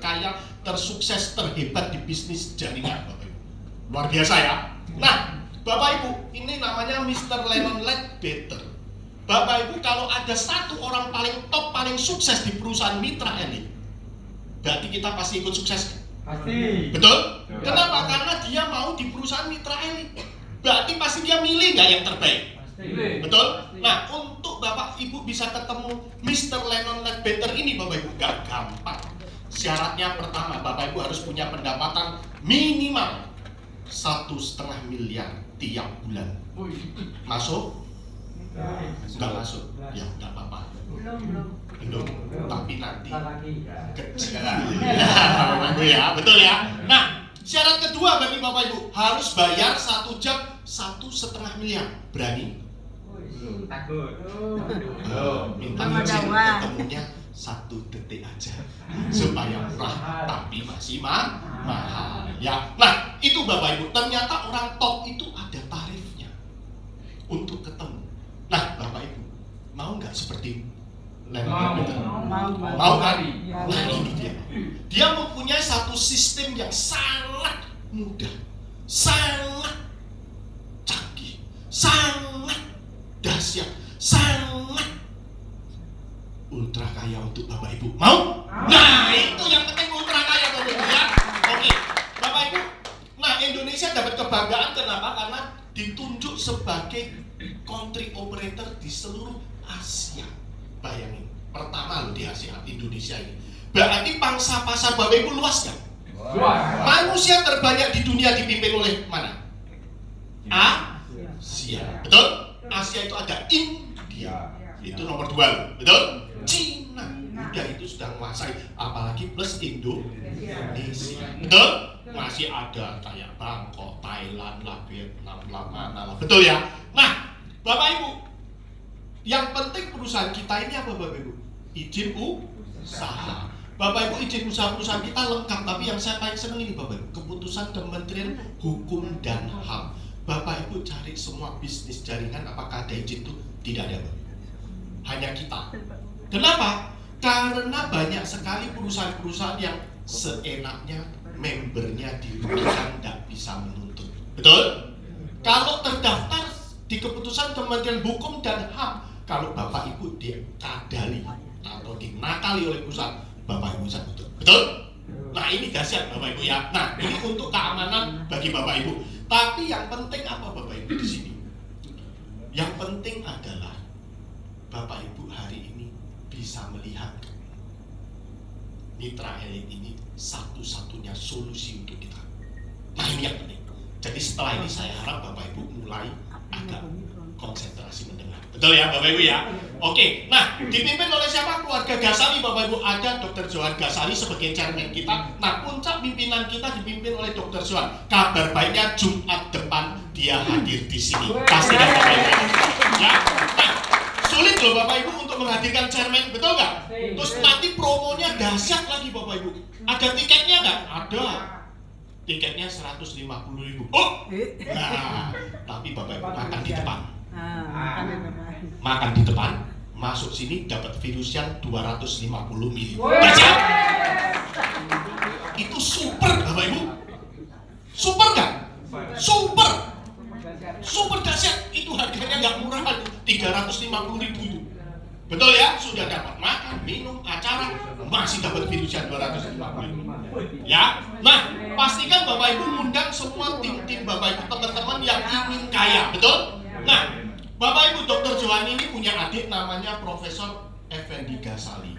terkaya, tersukses, terhebat di bisnis jaringan, Bapak Ibu. Luar biasa ya. Nah, Bapak Ibu, ini namanya Mr. Lennon Ledbetter. Bapak Ibu, kalau ada satu orang paling top, paling sukses di perusahaan mitra elit, berarti kita pasti ikut sukses. Pasti. Betul? Kenapa? Karena dia mau di perusahaan mitra elit. Berarti pasti dia milih nggak yang terbaik. Betul? Nah, untuk Bapak Ibu bisa ketemu Mr. Lennon Ledbetter ini, Bapak Ibu, gak gampang. Syaratnya pertama, Bapak Ibu harus punya pendapatan minimal 1,5 miliar tiap bulan. Masuk? Nggak masuk? Ya, nggak apa-apa. Belum. Tapi nanti kecil. Bapak Ibu ya, betul ya? Nah, syarat kedua bagi Bapak Ibu, harus bayar 1 jam 1,5 miliar. Berani? Takut. Minta izin ketemunya 1 detik aja supaya murah tapi masih mahal ya. Nah, itu Bapak Ibu, ternyata orang top itu ada tarifnya untuk ketemu. Nah, Bapak Ibu, mau nggak seperti Lennon Ledbetter? Mau kan? Nah, ini dia mempunyai satu sistem yang sangat mudah, sangat canggih, sangat dahsyat, sangat ultra kaya untuk Bapak Ibu. Mau? Nah, itu yang penting, ultra kaya Bapak Ibu ya. Oke, Bapak Ibu. Nah, Indonesia dapat kebanggaan kenapa? Karena ditunjuk sebagai country operator di seluruh Asia. Bayangin, pertama loh di Asia, Indonesia ini. Berarti pangsa pasar Bapak Ibu luas kan? Manusia terbanyak di dunia dipimpin oleh mana? Asia. Betul? Asia itu ada India, itu nomor 2, betul? Cina, udah itu sudah menguasai, apalagi plus Indonesia, betul? Masih ada kayak Bangkok, Thailand lah, Vietnam lah, mana lah, betul ya? Nah, Bapak Ibu, yang penting perusahaan kita ini apa Bapak Ibu? Izin usaha. Bapak Ibu, izin usaha perusahaan kita lengkap, tapi yang saya paling senang ini Bapak Ibu, keputusan Kementerian Hukum dan HAM. Bapak Ibu cari semua bisnis jaringan, apakah ada izin itu? Tidak ada, Bapak. Hanya kita. Kenapa? Karena banyak sekali perusahaan-perusahaan yang seenaknya membernya dirugikan, tidak bisa menuntut. Betul? Kalau terdaftar di keputusan Kementerian Hukum dan HAM, kalau Bapak Ibu dikadali atau dinakali oleh perusahaan, Bapak Ibu bisa tutup. Betul? Nah, ini dahsyat Bapak Ibu ya. Nah, ini untuk keamanan bagi Bapak Ibu. Tapi yang penting apa Bapak Ibu di sini? Yang penting adalah Bapak Ibu hari ini bisa melihat mitra elit ini satu-satunya solusi untuk kita. Nah, ini yang penting. Jadi setelah ini saya harap Bapak Ibu mulai agak konsentrasi mendengar. Betul ya Bapak Ibu ya? Oke, nah dipimpin oleh siapa? Keluarga Ghazali Bapak Ibu. Ada Dr. Johan Ghazali sebagai chairman kita. Nah, puncak pimpinan kita dipimpin oleh Dr. Johan. Kabar baiknya Jumat depan dia hadir di sini. Pastikan Bapak Ibu ya. Nah, sulit loh Bapak Ibu untuk menghadirkan chairman, betul nggak? Terus nanti promonya dahsyat lagi Bapak Ibu. Ada tiketnya nggak? Ada. Tiketnya 150.000. Oh, nah, tapi Bapak Ibu makan di depan. Makan di depan, masuk sini dapat virus yang 250 mili. Dahsyat. Itu super Bapak Ibu. Super nggak? Super. Super dahsyat. Itu harganya nggak murah, 350.000 itu. Betul ya? Sudah dapat makan, minum, acara, masih dapat virus yang 250.000. Ya. Nah, pastikan Bapak Ibu undang semua tim-tim Bapak Ibu, teman-teman yang ingin kaya, betul? Nah, Bapak Ibu, Dr. Johan ini punya adik namanya Profesor Effendi Ghazali.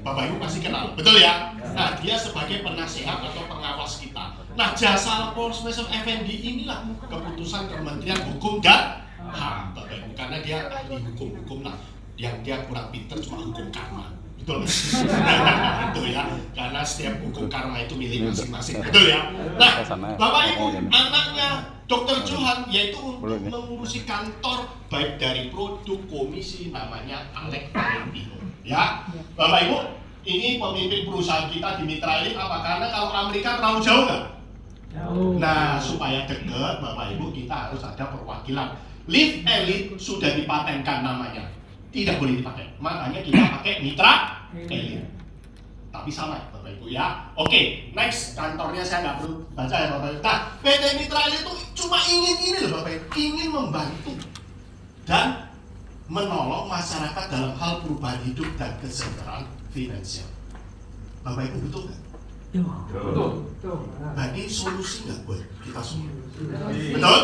Bapak Ibu pasti kenal, betul ya? Nah, dia sebagai penasehat atau pengawas kita. Nah, jasa Profesor Effendi inilah keputusan Kementerian Hukum dan HAM, Bapak Ibu, karena dia ahli hukum lah. Yang dia kurang pinter cuma hukum karma, betul? Itu ya, karena setiap hukum karma itu milik masing-masing, betul ya? Nah, Bapak Ibu, anaknya Dr. Johan yaitu untuk mengurusi kantor baik dari produk komisi, namanya Alek Valentino. Ya, Bapak Ibu, ini pemimpin perusahaan kita di Mitra Elit apa? Karena kalau Amerika terlalu jauh nggak? Jauh. Nah, supaya dekat Bapak Ibu kita harus ada perwakilan. Live Elite sudah dipatenkan namanya. Tidak boleh dipakai, makanya kita pakai Mitra Elit. Tapi sama ya Bapak Bapak Ibu ya. Oke, next, kantornya saya nggak perlu baca ya Bapak Ibu. Nah, PT Mitra itu cuma ingin ini loh Bapak Ibu, ingin membantu dan menolong masyarakat dalam hal perubahan hidup dan kesejahteraan finansial. Bapak Ibu betul nggak? Betul. Nah, ini solusi nggak buat kita semua? Betul?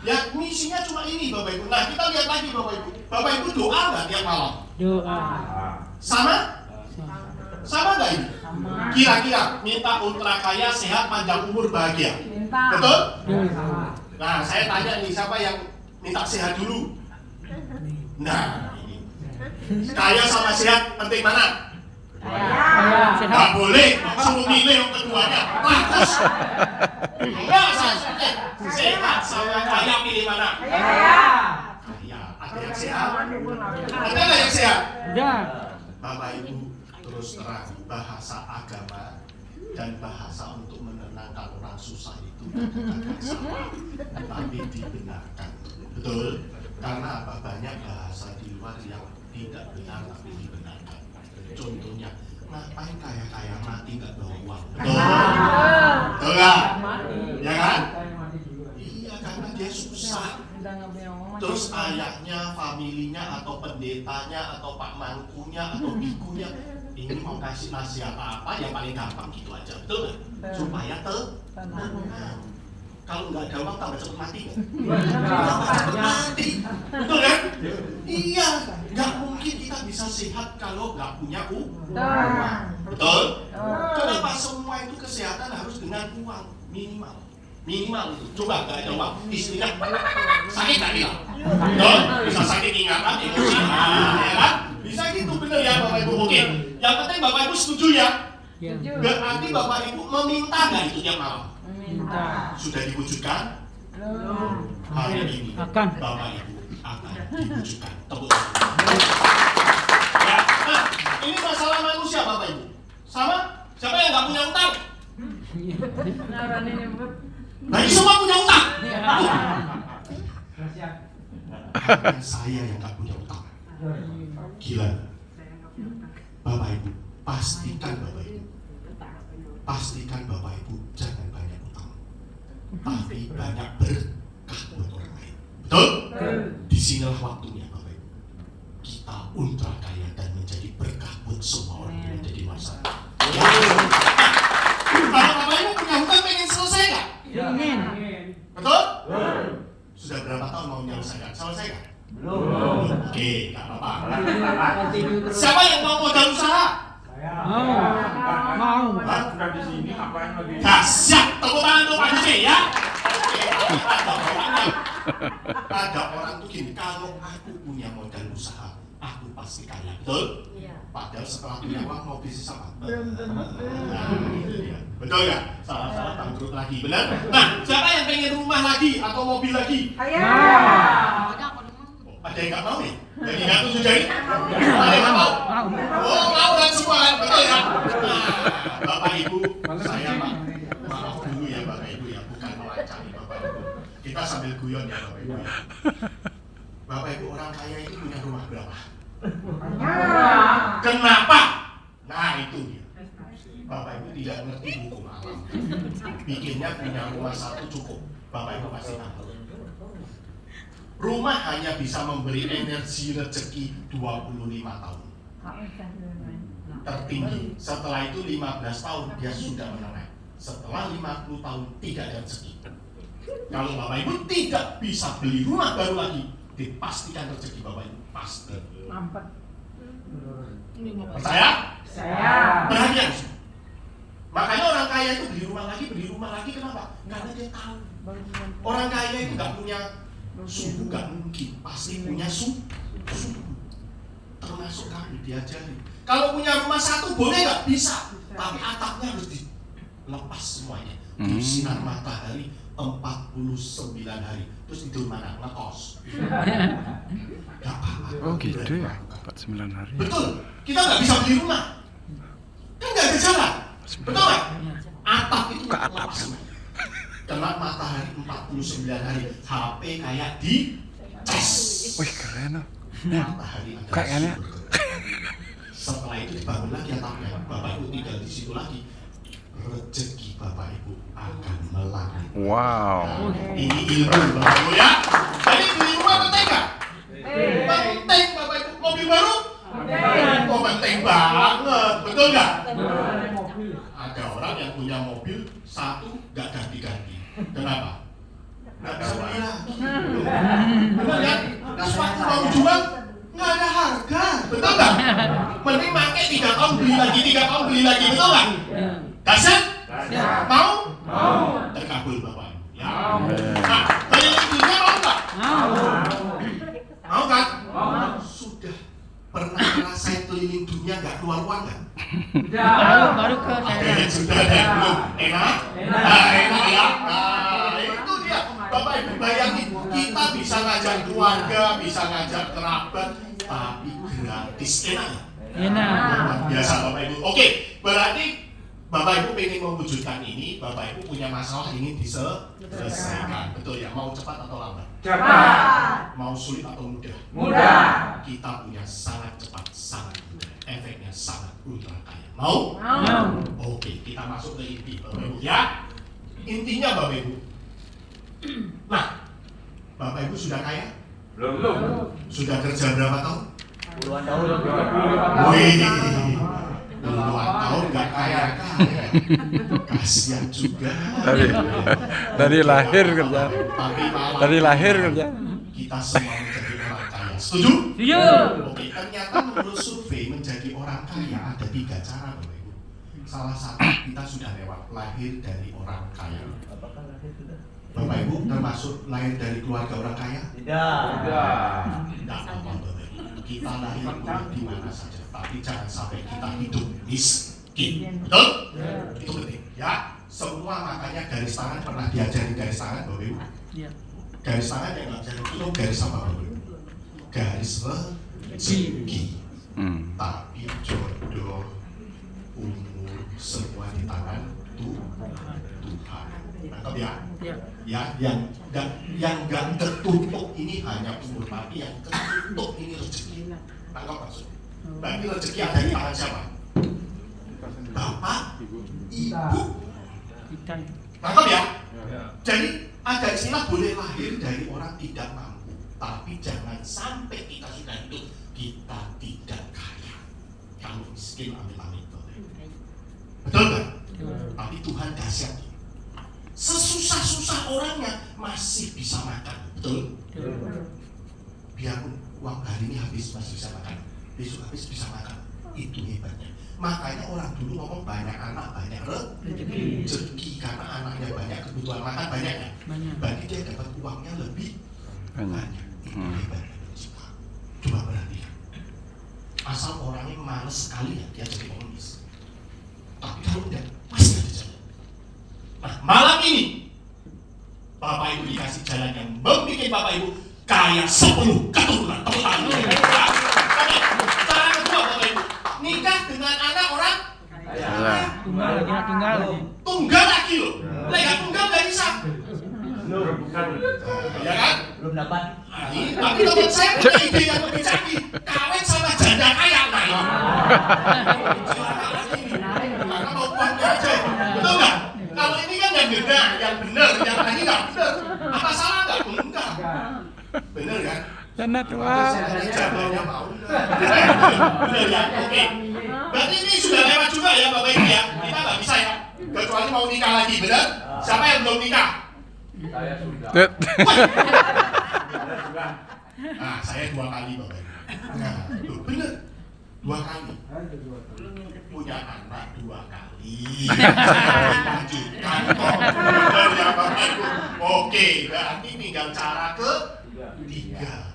Ya, misinya cuma ini Bapak Ibu. Nah, kita lihat lagi Bapak Ibu. Bapak Ibu doa nggak tiap malam? Doa. Sama? Sama nggak ini? Kira-kira minta ultra kaya, sehat, panjang umur, bahagia. Betul? Nah, saya tanya nih, siapa yang minta sehat dulu? Nah, ini. Kaya sama sehat penting mana? Nggak boleh, suruh milih yang keduanya. Bagus. Enggak, sehat sama kaya pilih mana? Kaya. Ada yang sehat? Ada nggak yang sehat? Bapak Ibu terus terang, bahasa agama dan bahasa untuk menenangkan orang susah itu bukan salah, tapi dibenarkan. Betul? Karena apa? Banyak bahasa di luar yang tidak benar tapi dibenarkan. Contohnya, ngapain kaya-kaya mati nggak bawa uang? Betul? Betul nggak? Ya kan? Iya, karena dia susah. Terus ayahnya, familinya, atau pendetanya, atau pak mangkunya, atau bikunya ini mau kasih nasihat apa yang paling gampang gitu aja, betul nggak? Supaya tenang. Kalau nggak ada uang tambah cepet mati nggak? Cepet mati, betul kan? Iya, nggak mungkin kita bisa sehat kalau nggak punya uang. Betul? Kenapa semua itu kesehatan harus dengan uang minimal itu? Coba nggak ada uang, istrinya sakit nggak bilang? Betul? Bisa sakit ingatan, emosi, ya kan? Bisa gitu, bener ya Bapak Ibu? Oke, yang penting Bapak Ibu setuju ya? Berarti Bapak Ibu meminta nggak itu tiap malam? Sudah diwujudkan? Hari ini Akan. Bapak Ibu akan diwujudkan. Tepuk tangan. Ya, nah, ini masalah manusia Bapak Ibu. Sama? Siapa yang nggak punya utang? Nah, ini semua punya utang. Hanya saya yang nggak punya utang. Gila. Bapak Ibu, pastikan Bapak Ibu jangan banyak utang, tapi banyak berkah buat orang lain. Betul? Disinilah waktunya Bapak Ibu kita ultra kaya dan menjadi berkah buat semua orang yang ada di masyarakat. Kalau Bapak Ibu punya hutang pengen selesai nggak? Betul? Sudah berapa tahun mau menyelesaikan? Selesai nggak? Belum. Oke, nggak apa-apa. Siapa yang mau modal usaha? Mau. Sudah di sini ngapain lagi? Dahsyat, tepuk tangan untuk Pak Jose ya. Ada orang tuh gini, kalau aku punya modal usaha, aku pasti kaya, betul? Padahal setelah punya uang mau bisnis apa? Nah, itu dia. Betul nggak? Salah-salah bangkrut lagi, benar? Nah, siapa yang pengen rumah lagi atau mobil lagi? Ada yang nggak mau nih? Jadi nggak tujuh jari? Ada yang nggak mau? Oh, mau dan semua kan? Betul ya? Nah, Bapak Ibu, saya maaf dulu ya Bapak Ibu ya, bukan mewancari Bapak Ibu. Kita sambil guyon ya Bapak Ibu ya. Bapak Ibu, orang kaya itu punya rumah berapa? Kenapa? Nah itu dia. Bapak Ibu tidak ngerti hukum alam. Bikinnya punya rumah satu cukup. Bapak Ibu pasti tahu. Rumah hanya bisa memberi energi rezeki 25 tahun. Tertinggi. Setelah itu 15 tahun dia sudah menengah. Setelah 50 tahun tidak ada rezeki. Kalau Bapak Ibu tidak bisa beli rumah baru lagi, dipastikan rezeki Bapak Ibu pasti. Percaya? Perhatian. Makanya orang kaya itu beli rumah lagi kenapa? Karena dia tahu. Orang kaya itu nggak punya suku, nggak mungkin. Pasti punya suku. Termasuk kamu diajari. Kalau punya rumah satu boleh nggak? Bisa. Tapi atapnya harus dilepas semuanya. Di sinar matahari 49 hari. Terus tidur mana? Ngekos. Gak apa-apa. Oh gitu ya, 49 hari. Betul. Kita nggak bisa beli rumah. Kan nggak ada jalan. Betul nggak? Atap itu Ke atap lepas. kan? Kena matahari 49 hari. HP kayak di cas. Wih keren loh. Matahari adalah Kayaknya. sumber. Setelah setelah itu dibangun lagi atapnya, Bapak Ibu tinggal di situ lagi, rezeki Bapak Ibu akan melangit. Wow. Ini ilmu Bapak Ibu ya. Jadi beli rumah penting nggak? Penting Bapak Ibu. Mobil baru? Oh penting banget, betul nggak? Ada orang yang punya mobil satu nggak ganti-ganti. Kenapa? Nggak bisa beli lagi. Betul kan? Terus waktu mau jual nggak ada harga, betul nggak? Mending pakai 3 tahun beli lagi, 3 tahun beli lagi, betul nggak? Dasar? Mau? Terkabul Bapak. Ya. Nah, keliling dunia mau nggak? Mau kan? Sudah pernah ngerasain keliling dunia nggak keluar uang nggak? Baru ke Oke, sudah ada belum? Enak? Nah, enak ya. Nah, itu dia. Bapak Ibu bayangin, kita bisa ngajak keluarga, bisa ngajak kerabat, tapi gratis. Enak ya? Luar biasa Bapak Ibu. Oke, berarti Bapak Ibu pengen mewujudkan ini, Bapak Ibu punya masalah ingin diselesaikan. Betul ya? Mau cepat atau lambat? Cepat. Mau sulit atau mudah? Mudah. Kita punya sangat cepat, sangat mudah. Efeknya sangat ultra kaya. Mau? Oke, kita masuk ke inti Bapak Ibu ya. Intinya Bapak Ibu. Nah, Bapak Ibu sudah kaya? Belum. Sudah kerja berapa tahun? puluhan tahun. Wih, puluhan tahun gak kaya. Kasihan juga. Dari lahir kerja. Tapi malah Dari lahir kerja. kita semua menjadi orang kaya. Setuju? Oke, ternyata menurut survei menjadi orang kaya ada 3 cara Bapak Ibu. Salah satu kita sudah lewat lahir dari orang kaya. Bapak Ibu termasuk lahir dari keluarga orang kaya? Tidak. Tidak apa-apa Bapak Ibu. Kita lahir di mana saja, tapi jangan sampai kita hidup miskin. Betul? Itu penting ya. Semua makanya garis tangan pernah diajari garis tangan Bapak Ibu. Garis tangan yang nggak bisa ditutup garis apa Bapak Ibu? Garis rezeki. Tapi jodoh, umur, semua di tangan Tuhan. Nangkep ya? Ya, yang nggak tertutup ini hanya umur, tapi yang tertutup ini rezeki. Nangkep maksudnya? Berarti rezeki ada di tangan siapa? Bapak, Ibu. Nangkep ya? Jadi ada istilah boleh lahir dari orang tidak mampu, tapi jangan sampai kita sudah hidup kita tidak kaya. Kalau miskin amit-amit. Betul kan? Tapi Tuhan dahsyat. Sesusah-susah orangnya masih bisa makan, betul? Biarpun uang hari ini habis masih bisa makan, besok habis bisa makan, itu hebatnya. Makanya orang dulu ngomong banyak anak banyak rezeki, karena anaknya banyak kebutuhan makan banyaknya, berarti dia dapat uangnya lebih banyak. Itu hebatnya. Coba perhatikan, asal orangnya males sekali ya dia jadi pengemis, tapi kalau tidak pasti ada jalan. Nah, malam ini Bapak Ibu dikasih jalan yang membuat Bapak Ibu kaya 10 keturunan. Tepuk tangan. Oke. Cara kedua Bapak Ibu, nikah dengan anak orang tunggal lagi loh. Nggak tunggal nggak bisa. Ya kan? Belum dapat. Tapi teman saya punya ide yang lebih canggih. Kawin sama janda kaya. Karena mau uangnya aja. Betul nggak? Kalau ini kan yang benar, yang tadi nggak benar. Apa salah nggak? Enggak. Benar kan? Jannat Jabanya mau benar ya? Oke. Berarti ini sudah lewat juga ya Bapak Ibu ya. Kita nggak bisa ya. Kecuali mau nikah lagi, benar? Siapa yang belum nikah? Saya sudah. Nah, saya 2 kali Bapak Ibu. Nah, itu benar. 2 kali. Punya anak 2 kali. Lanjutkan kok. Benar ya Bapak Ibu. Oke, berarti tinggal cara ketiga.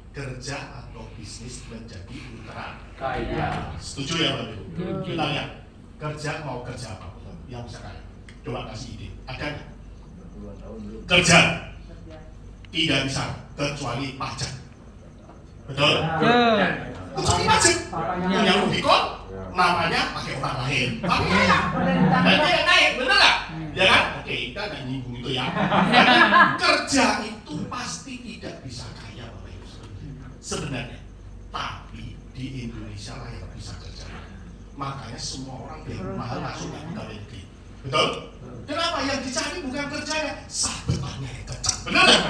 Kerja atau bisnis menjadi ultra Kaya. setuju ya Bapak Ibu? Kita lihat kerja mau kerja apa yang bisa kaya. Coba kasih ide. Ada nggak? Kerja tidak bisa kecuali pajak. Betul? Kecuali pajak. Punya Rubicon namanya pakai orang lain. Tapi kaya. Berarti yang naik, bener nggak? Ya kan? Oke, kita nggak nyinggung itu ya. Kerja itu pasti tidak bisa kaya Bapak Ibu sebenarnya. Tapi di Indonesia Indonesia lah yang bisa kerja. Makanya semua orang dari rumah langsung nggak pegawai negeri. Betul? Kenapa? Yang dicari bukan kerjanya, sabetannya yang kencang. Betul nggak?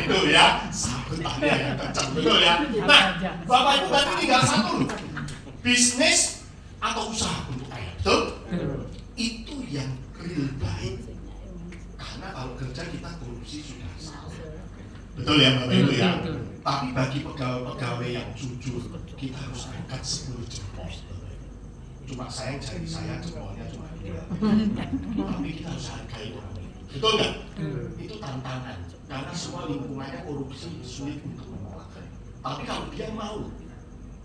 Itu ya, sabetannya yang kencang. Betul ya? Nah, Bapak Ibu berarti tinggal satu loh. Bisnis atau usaha untuk kaya. Betul? Itu yang real baik. Karena kalau kerja kita korupsi sudah salah. Betul ya Bapak Ibu ya? Tapi bagi pegawai-pegawai yang jujur, kita harus angkat 10 jempol. Cuma sayang jari saya jempolnya cuma 2. Tapi kita harus hargai orang ini. Betul nggak? Itu tantangan. Karena semua lingkungannya korupsi, sulit untuk menolak. Tapi kalau dia mau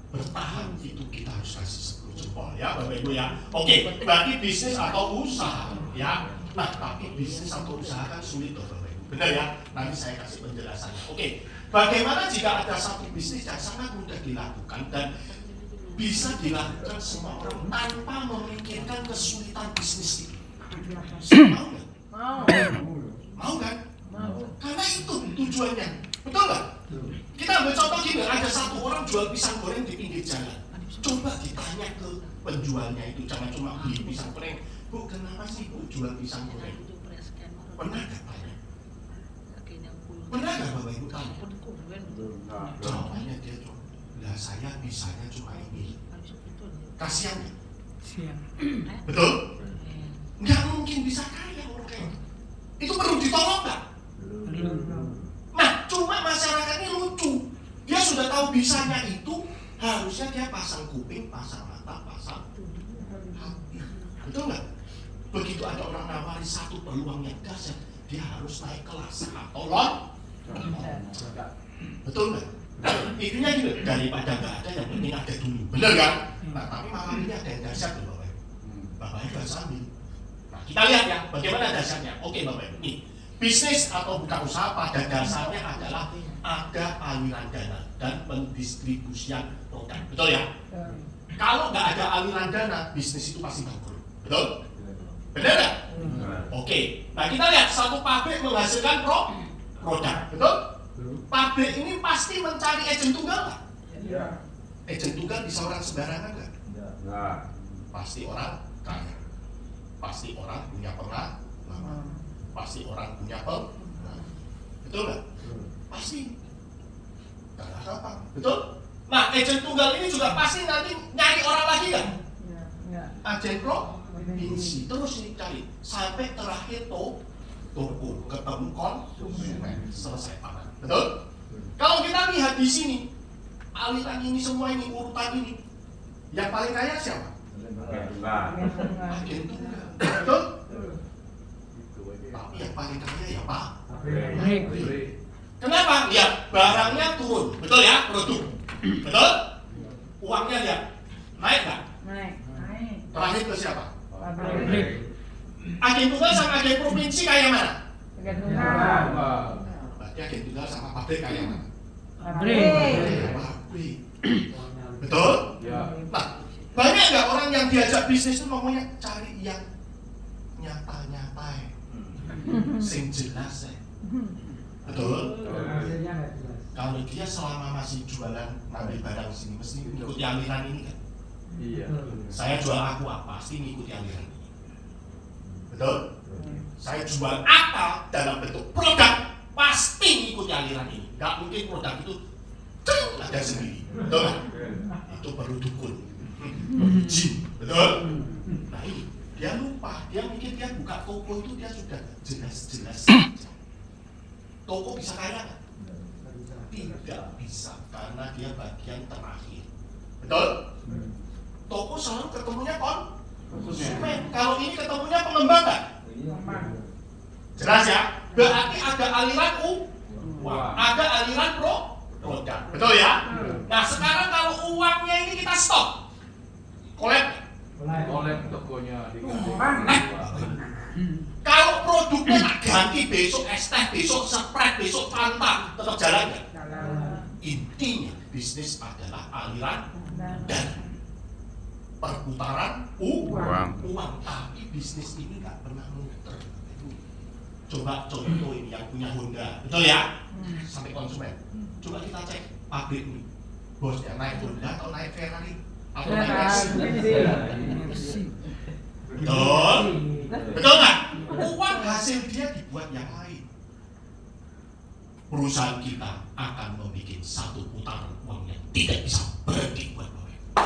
bertahan, itu kita harus kasih 10 jempol ya Bapak Ibu ya. Oke, berarti bisnis atau usaha ya. Nah, tapi bisnis atau usaha kan sulit loh Bapak Ibu. Benar ya? Nanti saya kasih penjelasannya. Oke, bagaimana jika ada satu bisnis yang sangat mudah dilakukan dan bisa dilakukan semua orang tanpa memikirkan kesulitan bisnis itu? Mau nggak? Mau kan? Karena itu tujuannya. Betul nggak? Kita ambil contoh gini, ada satu orang jual pisang goreng di pinggir jalan. Coba ditanya ke penjualnya itu, jangan cuma beli pisang goreng. Bu, kenapa sih Bu jual pisang goreng? Pernah nggak tanya? Pernah nggak Bapak Ibu tanya? Jawabannya dia cuma, lah saya bisanya cuma ini. Kasihan nggak? Betul? Nggak mungkin bisa kaya orang kayak itu. Perlu ditolong nggak? Nah, cuma masyarakat ini lucu. Dia sudah tahu bisanya itu, harusnya dia pasang kuping, pasang mata, pasang hati. Betul nggak? Begitu ada orang nawari satu peluang yang dahsyat, dia harus naik kelas atau betul nggak? Intinya gitu, daripada nggak ada yang penting ada dulu. Bener kan? Nah, tapi malam ini ada yang dahsyat loh Bapak Ibu. Bapak Ibu harus ambil. Nah, kita lihat ya, bagaimana dahsyatnya. Oke Bapak Ibu, nih. Bisnis atau buka usaha pada dasarnya adalah ada aliran dana dan pendistribusian produk. Betul ya? Kalau nggak ada aliran dana, bisnis itu pasti bangkrut. Betul? Benar nggak? Oke. Nah, kita lihat satu pabrik menghasilkan produk. Betul? Pabrik ini pasti mencari agen tunggal nggak? Iya. Agen tunggal bisa orang sembarangan nggak? Nah, Pasti orang kaya. Pasti orang punya pengalaman. Pasti orang punya betul nggak? Pasti. Karena apa? Betul? Nah, agen tunggal ini juga pasti nanti nyari orang lagi kan? Agen provinsi terus cari sampai terakhir toko ketemu konsumen selesai panen. Betul? Kalau kita lihat di sini aliran ini semua ini urutan ini, yang paling kaya siapa? Agen tunggal. Betul? Tapi yang paling kaya ya Pak. Kenapa? Ya barangnya turun, betul ya, produk, betul? Uangnya ya naik nggak? Naik. Terakhir ke siapa? Pabrik. Agen tunggal sama agen provinsi kaya mana? Agen tunggal. Berarti agen tunggal sama pabrik kaya mana? Pabrik. Kaya pabrik. Betul? ya. Nah, banyak nggak orang yang diajak bisnis itu ngomongnya cari yang nyata-nyata ya. Sing jelas ya. Betul? Kalau dia selama masih jualan ngambil barang sini mesti ngikuti aliran ini kan. Iya. Saya jual aqua pasti ngikuti aliran ini. Betul? Saya jual apa dalam bentuk produk pasti ngikuti aliran ini. Gak mungkin produk itu ada sendiri. Betul kan? Itu perlu dukun, perlu jin. Betul? Nah ini dia lupa, dia mikir dia buka toko itu dia sudah jelas-jelas saja. Toko bisa kaya kan? Tidak bisa, karena dia bagian terakhir. Betul? Toko selalu ketemunya konsumen. Kalau ini ketemunya pengembang kan? Jelas ya? Berarti ada aliran uang, ada aliran produk. Betul ya? Nah sekarang kalau uangnya ini kita stop, collect. Oleh tokonya diganti. Kalau produknya tak ganti besok es teh, besok Sprite, besok Fanta, tetap jalan nggak? Intinya bisnis adalah aliran dan perputaran uang. Tapi bisnis ini nggak pernah muter. Coba contoh ini yang punya Honda, betul ya? Sampai konsumen. Coba kita cek pabrik ini, bosnya naik Honda atau naik Ferrari? atau energi? Betul? Betul nggak? Uang hasil dia dibuat yang lain. Perusahaan kita akan membuat satu putaran uang yang tidak bisa berhenti buat Bapak Ibu.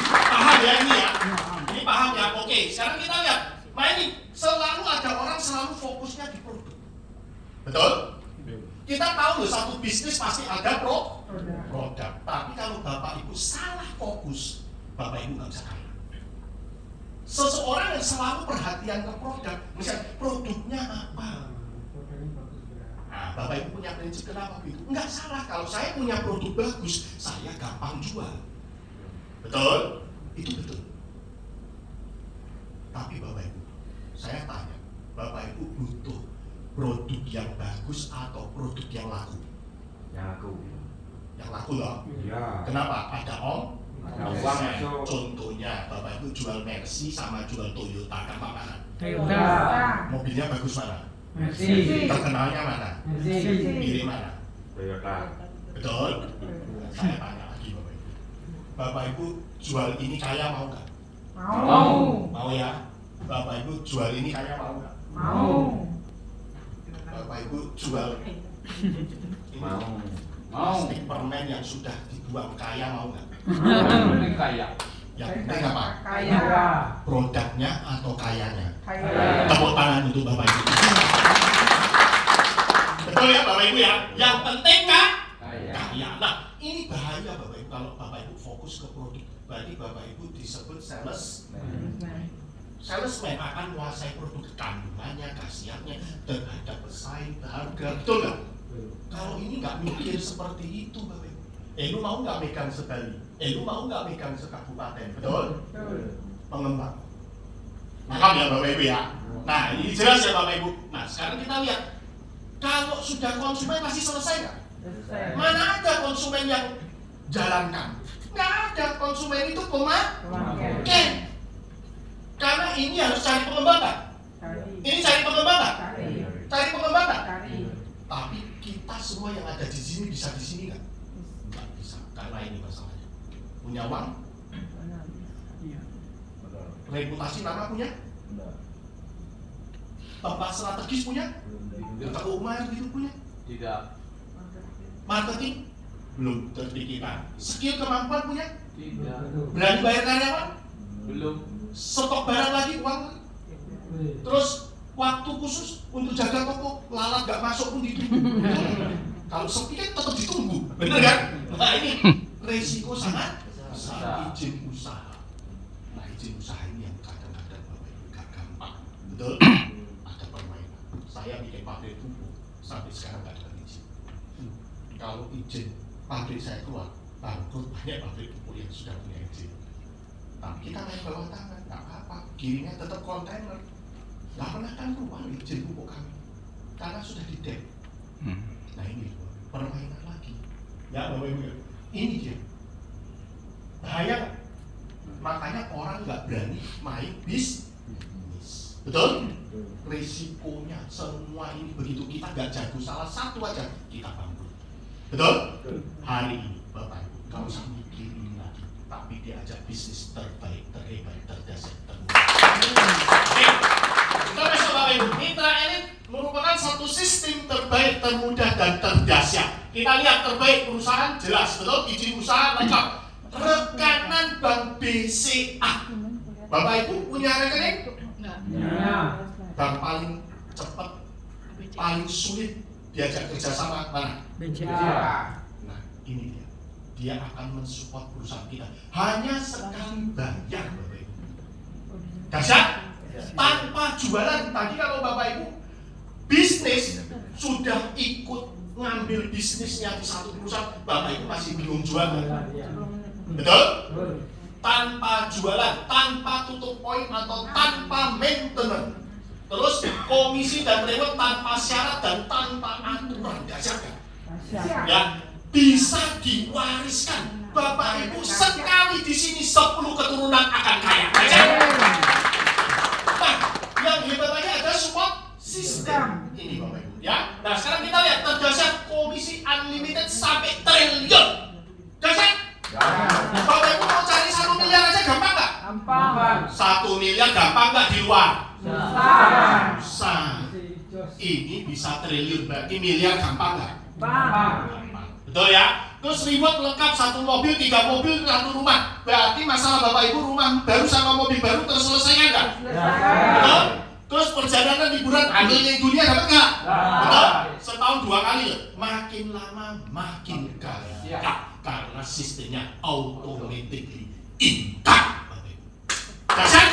Paham ya ini ya? Ini paham ya? Oke, sekarang kita lihat. Nah ini, selalu ada orang selalu fokusnya di produk. Betul? Kita tahu loh, satu bisnis pasti ada produk. Tapi kalau Bapak Ibu salah fokus, Bapak Ibu nggak bisa kaya. Seseorang yang selalu perhatian ke produk, misalnya produknya apa? Nah, Bapak Ibu punya prinsip kenapa begitu? Enggak salah, kalau saya punya produk bagus, saya gampang jual. Betul? Itu betul. Tapi Bapak Ibu, saya tanya, Bapak Ibu butuh produk yang bagus atau produk yang laku? Yang laku loh. Ya. Kenapa? Ada Ada uang masuk. Contohnya, Bapak Ibu jual Mercy sama jual Toyota, gampang mana? Toyota. Mobilnya bagus mana? Mercy. Terkenalnya mana? Mercy. Mirip mana? Toyota. Betul? Saya tanya lagi Bapak Ibu. Bapak Ibu jual ini kaya mau nggak? Mau. Mau ya? Bapak Ibu jual ini kaya mau nggak? Mau. Bapak Ibu jual ini Mau. stik permen yang sudah dibuang kaya mau nggak? Ini kaya. Yang penting apa? Kaya. Produknya atau kayanya? Kaya. Tepuk tangan untuk Bapak Ibu. Betul ya Bapak Ibu ya? Yang penting kan? Kaya. Nah ini bahaya Bapak Ibu kalau Bapak Ibu fokus ke produk. Berarti Bapak Ibu disebut salesman akan menguasai produk, kandungannya, khasiatnya, terhadap pesaing, harga. Betul nggak? Kalau ini nggak mikir seperti itu Bapak Ibu. Lu mau nggak megang sekali? Lu mau nggak megang sekabupaten? Betul? Pengembang. Paham ya Bapak Ibu ya? Nah ini jelas ya Bapak Ibu. Nah sekarang kita lihat, kalau sudah konsumen pasti selesai nggak? Mana ada konsumen yang jalankan? Nggak ada. Konsumen itu pemakai. Karena ini harus cari pengembang kan? Ini cari pengembang kan? Cari pengembang kan? Tapi kita semua yang ada di sini bisa di sini nggak? Nggak bisa. Karena ini masalahnya. Punya uang? Reputasi nama punya? Tempat strategis punya? Keuangan gitu punya? Tidak. Marketing? Belum terpikirkan. Skill kemampuan punya? Tidak. Berani bayar karyawan? Belum. Stok barang lagi, uang? Terus waktu khusus untuk jaga toko, lalat gak masuk pun ditunggu. Kalau sepi kan tetap ditunggu, bener kan? Nah ini resiko sangat besar. Izin usaha. Nah izin usaha ini yang kadang-kadang Bapak Ibu gak gampang. Betul? Ada permainan. Saya bikin pabrik pupuk sampai sekarang gak ada izin. Kalau izin pabrik saya keluar, bangkrut banyak pabrik pupuk yang sudah punya izin. Tapi kita main bawah tangan, nggak apa-apa. Kirimnya tetap kontainer. Nggak pernah kan keluar izin pupuk kami, karena sudah di dep. Nah ini permainan lagi. Ya Bapak Ibu, ini dia. Bahaya. Makanya orang nggak berani main bisnis. Betul? Risikonya semua ini begitu kita nggak jago salah satu aja kita bangkrut. Betul? Hari ini Bapak Ibu, kalau usah mikir ini lagi, tapi diajak bisnis terbaik, terhebat, terdasar, termudah. Oke, kita besok Bapak Ibu, Mitra Elit merupakan satu sistem terbaik, termudah, dan terdasar. Kita lihat terbaik perusahaan jelas, betul? Izin usaha lengkap. Rekanan Bank BCA. Bapak Ibu punya rekening? Bank paling cepat, paling sulit diajak kerjasama mana? Nah ini dia. Dia akan mensupport perusahaan kita. Hanya sekali bayar Bapak Ibu. Dahsyat? Tanpa jualan. Tadi kalau Bapak Ibu bisnis sudah ikut ngambil bisnisnya di satu perusahaan, Bapak Ibu masih bingung jualan. Betul? Tanpa jualan, tanpa tutup poin atau tanpa maintenance. Terus komisi dan reward tanpa syarat dan tanpa aturan. Dahsyat kan? Ya. Bisa diwariskan. Bapak Ibu sekali di sini 10 keturunan akan kaya. Nah, yang hebatnya ada support sistem ini Bapak Ibu. Ya. Nah sekarang kita lihat terdahsyat komisi unlimited sampai triliun. Dahsyat. 1 miliar gampang nggak di luar? Susah. Susah. Ini bisa triliun, berarti miliar gampang nggak? Gampang. Betul ya? Terus reward lengkap 1 mobil, 3 mobil, 1 rumah. Berarti masalah Bapak Ibu rumah baru sama mobil baru terselesaikan nggak? Betul? Terus perjalanan liburan ambilnya dunia dapat nggak? Betul? Setahun 2 kali loh. Makin lama makin kaya. Karena sistemnya automatically income. Dasar?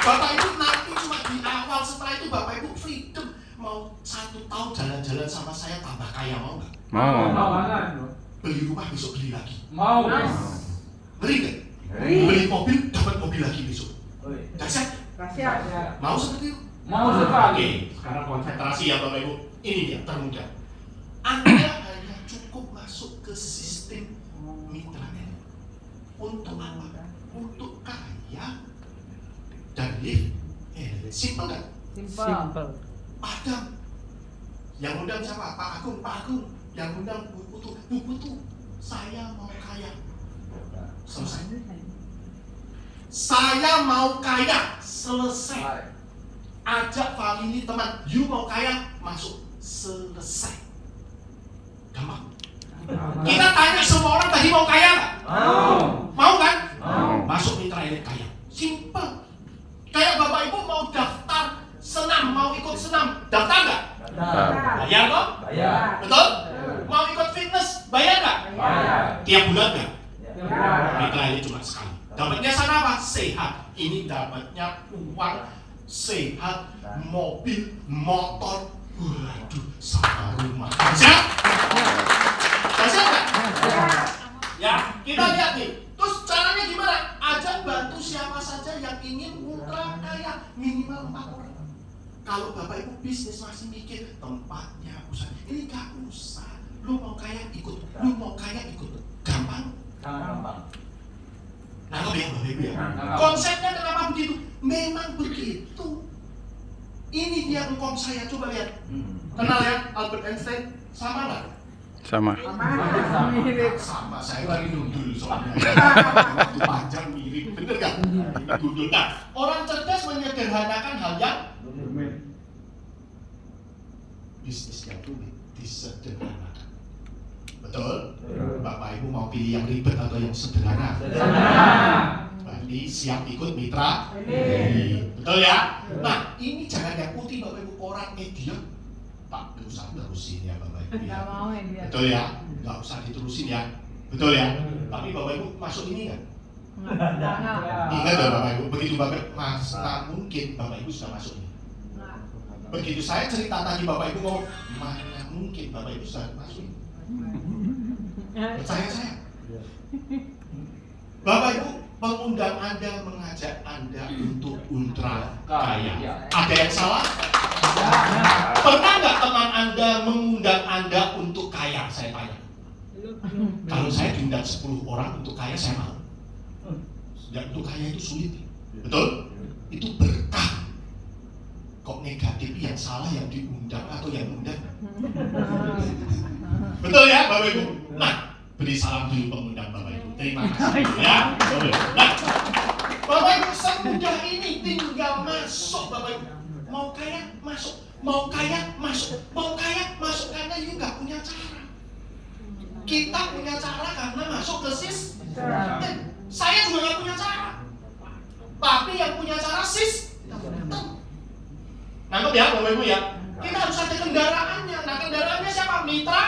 Bapak Ibu nanti cuma di awal, setelah itu Bapak Ibu freedom. Mau 1 tahun jalan-jalan sama saya tambah kaya, mau nggak? Mau. Beli rumah besok beli lagi. Mau. Ngeri nggak? Beli mobil dapat mobil lagi besok. Dasar? Mau seperti itu? Mau sekali. Oke, sekarang konsentrasi ya Bapak Ibu. Ini dia termudah. Anda hanya cukup masuk ke sistem mitra ini. Untuk apa? Untuk kaya dan live. Simple kan? Simple. Padam. Yang undang siapa? Pak Agung. Pak Agung. Yang undang Bu Putu. Bu Putu, saya mau kaya. Selesai. Saya mau kaya. Selesai. Ajak family teman. You mau kaya? Masuk. Selesai. Gampang. Kita tanya semua orang tadi mau kaya nggak? Mau kan? Masuk mitra elit kaya. Simple. Kayak Bapak Ibu mau daftar senam, mau ikut senam, daftar nggak? Bayar kok? Betul? Mau ikut fitness, bayar nggak? Tiap bulan nggak? Mitra elit cuma sekali. Dapatnya sana apa? Sehat. Ini dapatnya uang, sehat, mobil, motor. Waduh, sama rumah. Siap? Siap nggak? Ya, kita lihat nih. Terus caranya gimana? Ajak bantu siapa saja yang ingin ultra kaya, minimal 4 orang. Kalau Bapak Ibu bisnis masih mikir tempatnya, usaha, ini gak usah. Lu mau kaya ikut, lu mau kaya ikut. Gampang. Nangkep ya Bapak Ibu ya? Konsepnya kenapa begitu? Memang begitu. Ini dia engkau saya, coba lihat. Kenal ya Albert Einstein? Sama nggak? Sama. Mirip. Sama, saya lagi gundul soalnya. Waktu panjang mirip, bener gak? Ini gundul. Nah, orang cerdas menyederhanakan hal yang bisnis yang rumit disederhanakan. Betul? Bapak Ibu mau pilih yang ribet atau yang sederhana? Berarti siap ikut mitra? Betul ya? Nah, ini jangan yang putih Bapak Ibu, koran media. Tak usah terusin ya Bapak Ibu ya. Betul ya? Nggak usah diterusin ya. Betul ya? Tapi Bapak Ibu masuk ini nggak? Ingat ya Bapak Ibu, begitu Bapak Mas, tak mungkin Bapak Ibu sudah masuk ini. Begitu saya cerita tadi Bapak Ibu ngomong, mana mungkin Bapak Ibu sudah masuk ini. Percaya saya. Bapak Ibu mengundang Anda, mengajak Anda untuk ultra kaya. Ada yang salah? Pernah nggak teman Anda mengundang Anda untuk kaya? Saya tanya. Kalau saya diundang 10 orang untuk kaya, saya mau. Dan untuk kaya itu sulit. Betul? Itu berkah. Kok negatif yang salah yang diundang atau yang undang? Betul ya Bapak Ibu? Nah, beri salam dulu pengundang Bapak Ibu. Terima kasih ya. Nah, Bapak Ibu semudah ini tinggal masuk Bapak Ibu. Mau kaya masuk, mau kaya masuk, mau kaya masuk karena you nggak punya cara. Kita punya cara karena masuk ke sistem. Saya juga nggak punya cara. Tapi yang punya cara sistem. Nangkep ya Bapak Ibu ya? Kita harus ada kendaraannya. Nah kendaraannya siapa? Mitra.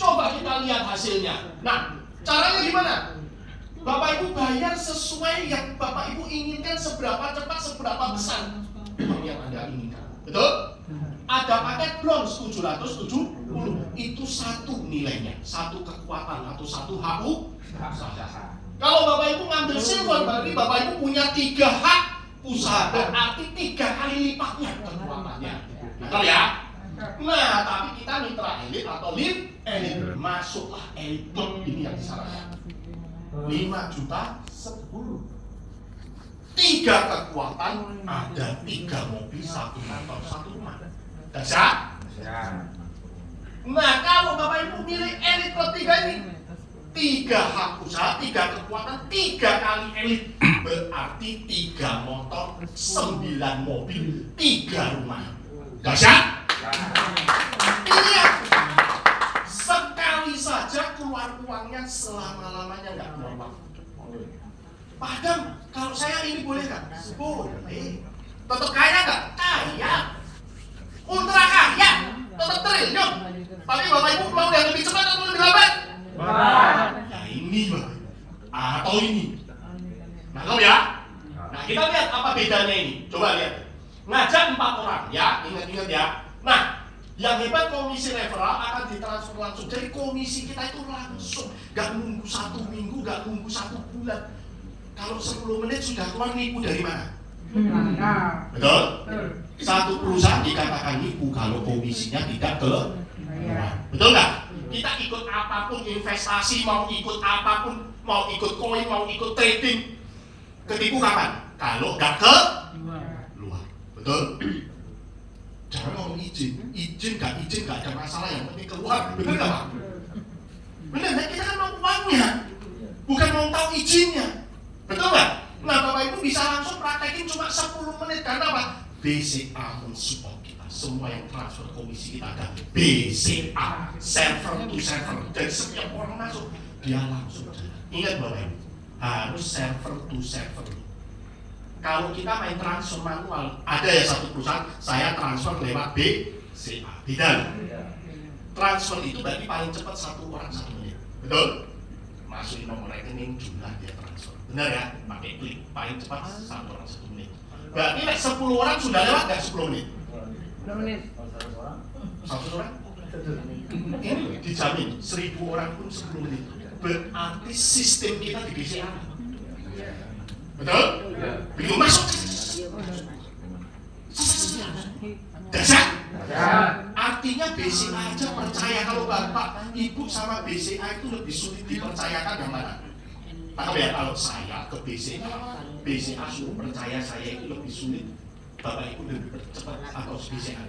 Coba kita lihat hasilnya. Nah caranya gimana? Bapak Ibu bayar sesuai yang Bapak Ibu inginkan, seberapa cepat, seberapa besar yang Anda inginkan. Betul? Ada paket bronze 770. Itu satu nilainya, satu kekuatan atau satu HU. Kalau Bapak Ibu ngambil silver, berarti Bapak Ibu punya 3 hak usaha, berarti 3 kali lipatnya kekuatannya. Betul ya? Nah, tapi kita mitra elit atau lead elit, masuklah elit klub ini yang disarankan. 5 juta 10. 3 kekuatan, ada 3 mobil, 1 kantor, 1 rumah. Dasar? Nah, kalau Bapak Ibu milih elit klub 3 ini, 3 hak usaha, 3 kekuatan, 3 kali elit. Berarti 3 motor, 9 mobil, 3 rumah. Dahsyat. Iya. Sekali saja keluar uangnya, selama-lamanya nggak keluar uang. Padahal kalau saya ini boleh nggak? Boleh. Tetap kaya nggak? Kaya. Ultra kaya. Tetap triliun. Tapi Bapak Ibu mau yang lebih cepat atau lebih lambat? Nah ini Bapak. Atau ini. Nangkep ya? Nah kita lihat apa bedanya ini. Coba lihat. Ngajak 4 orang ya, ingat-ingat ya. Nah, yang hebat komisi referral akan ditransfer langsung. Jadi komisi kita itu langsung, gak nunggu 1 minggu, gak nunggu 1 bulan. Kalau 10 menit sudah keluar, nipu dari mana? Betul? Satu perusahaan dikatakan nipu kalau komisinya tidak keluar. Betul nggak? Kita ikut apapun investasi, mau ikut apapun, mau ikut koin, mau ikut trading, ketipu kapan? Kalau nggak keluar. Betul? Jangan ngomong izin nggak ada masalah, yang penting keluar. Betul nggak Pak? Benar, nah kita kan mau uangnya, bukan mau tahu izinnya. Betul nggak? Nah Bapak Ibu bisa langsung praktekin cuma 10 menit karena apa? BCA mensupport kita. Semua yang transfer komisi kita ada BCA, server to server. Jadi setiap orang masuk dia langsung jalan. Ingat Bapak Ibu, harus server to server. Kalau kita main transfer manual, ada ya satu perusahaan saya transfer lewat BCA. Tidak. Transfer itu berarti paling cepat 1 orang 1 menit. Betul? Masukin nomor rekening, jumlah dia transfer. Benar ya? Pakai klik, paling cepat 1 orang 1 menit. Berarti 10 orang sudah lewat nggak 10 menit? 10 menit. 1 orang? Ini dijamin 1000 orang pun 10 menit. Berarti sistem kita di BCA. Betul? Begitu masuk. Dasar. Artinya BCA aja percaya. Kalau Bapak, Ibu sama BCA itu lebih sulit dipercayakan yang mana? Tahu ya, kalau saya ke BCA suruh percaya saya itu lebih sulit. Bapak Ibu lebih cepat atau BCA?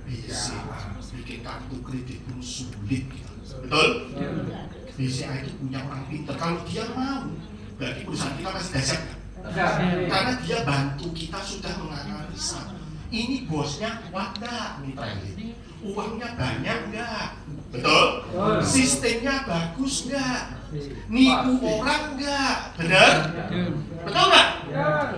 BCA bikin kartu kredit pun sulit. Betul? BCA itu punya orang pintar. Kalau dia mau, berarti perusahaan kita masih dahsyat. Karena dia bantu kita sudah menganalisa. Ini bosnya kuat nggak mitra ini? Uangnya banyak nggak? Betul? Sistemnya bagus nggak? Nipu orang nggak? Benar? Betul nggak?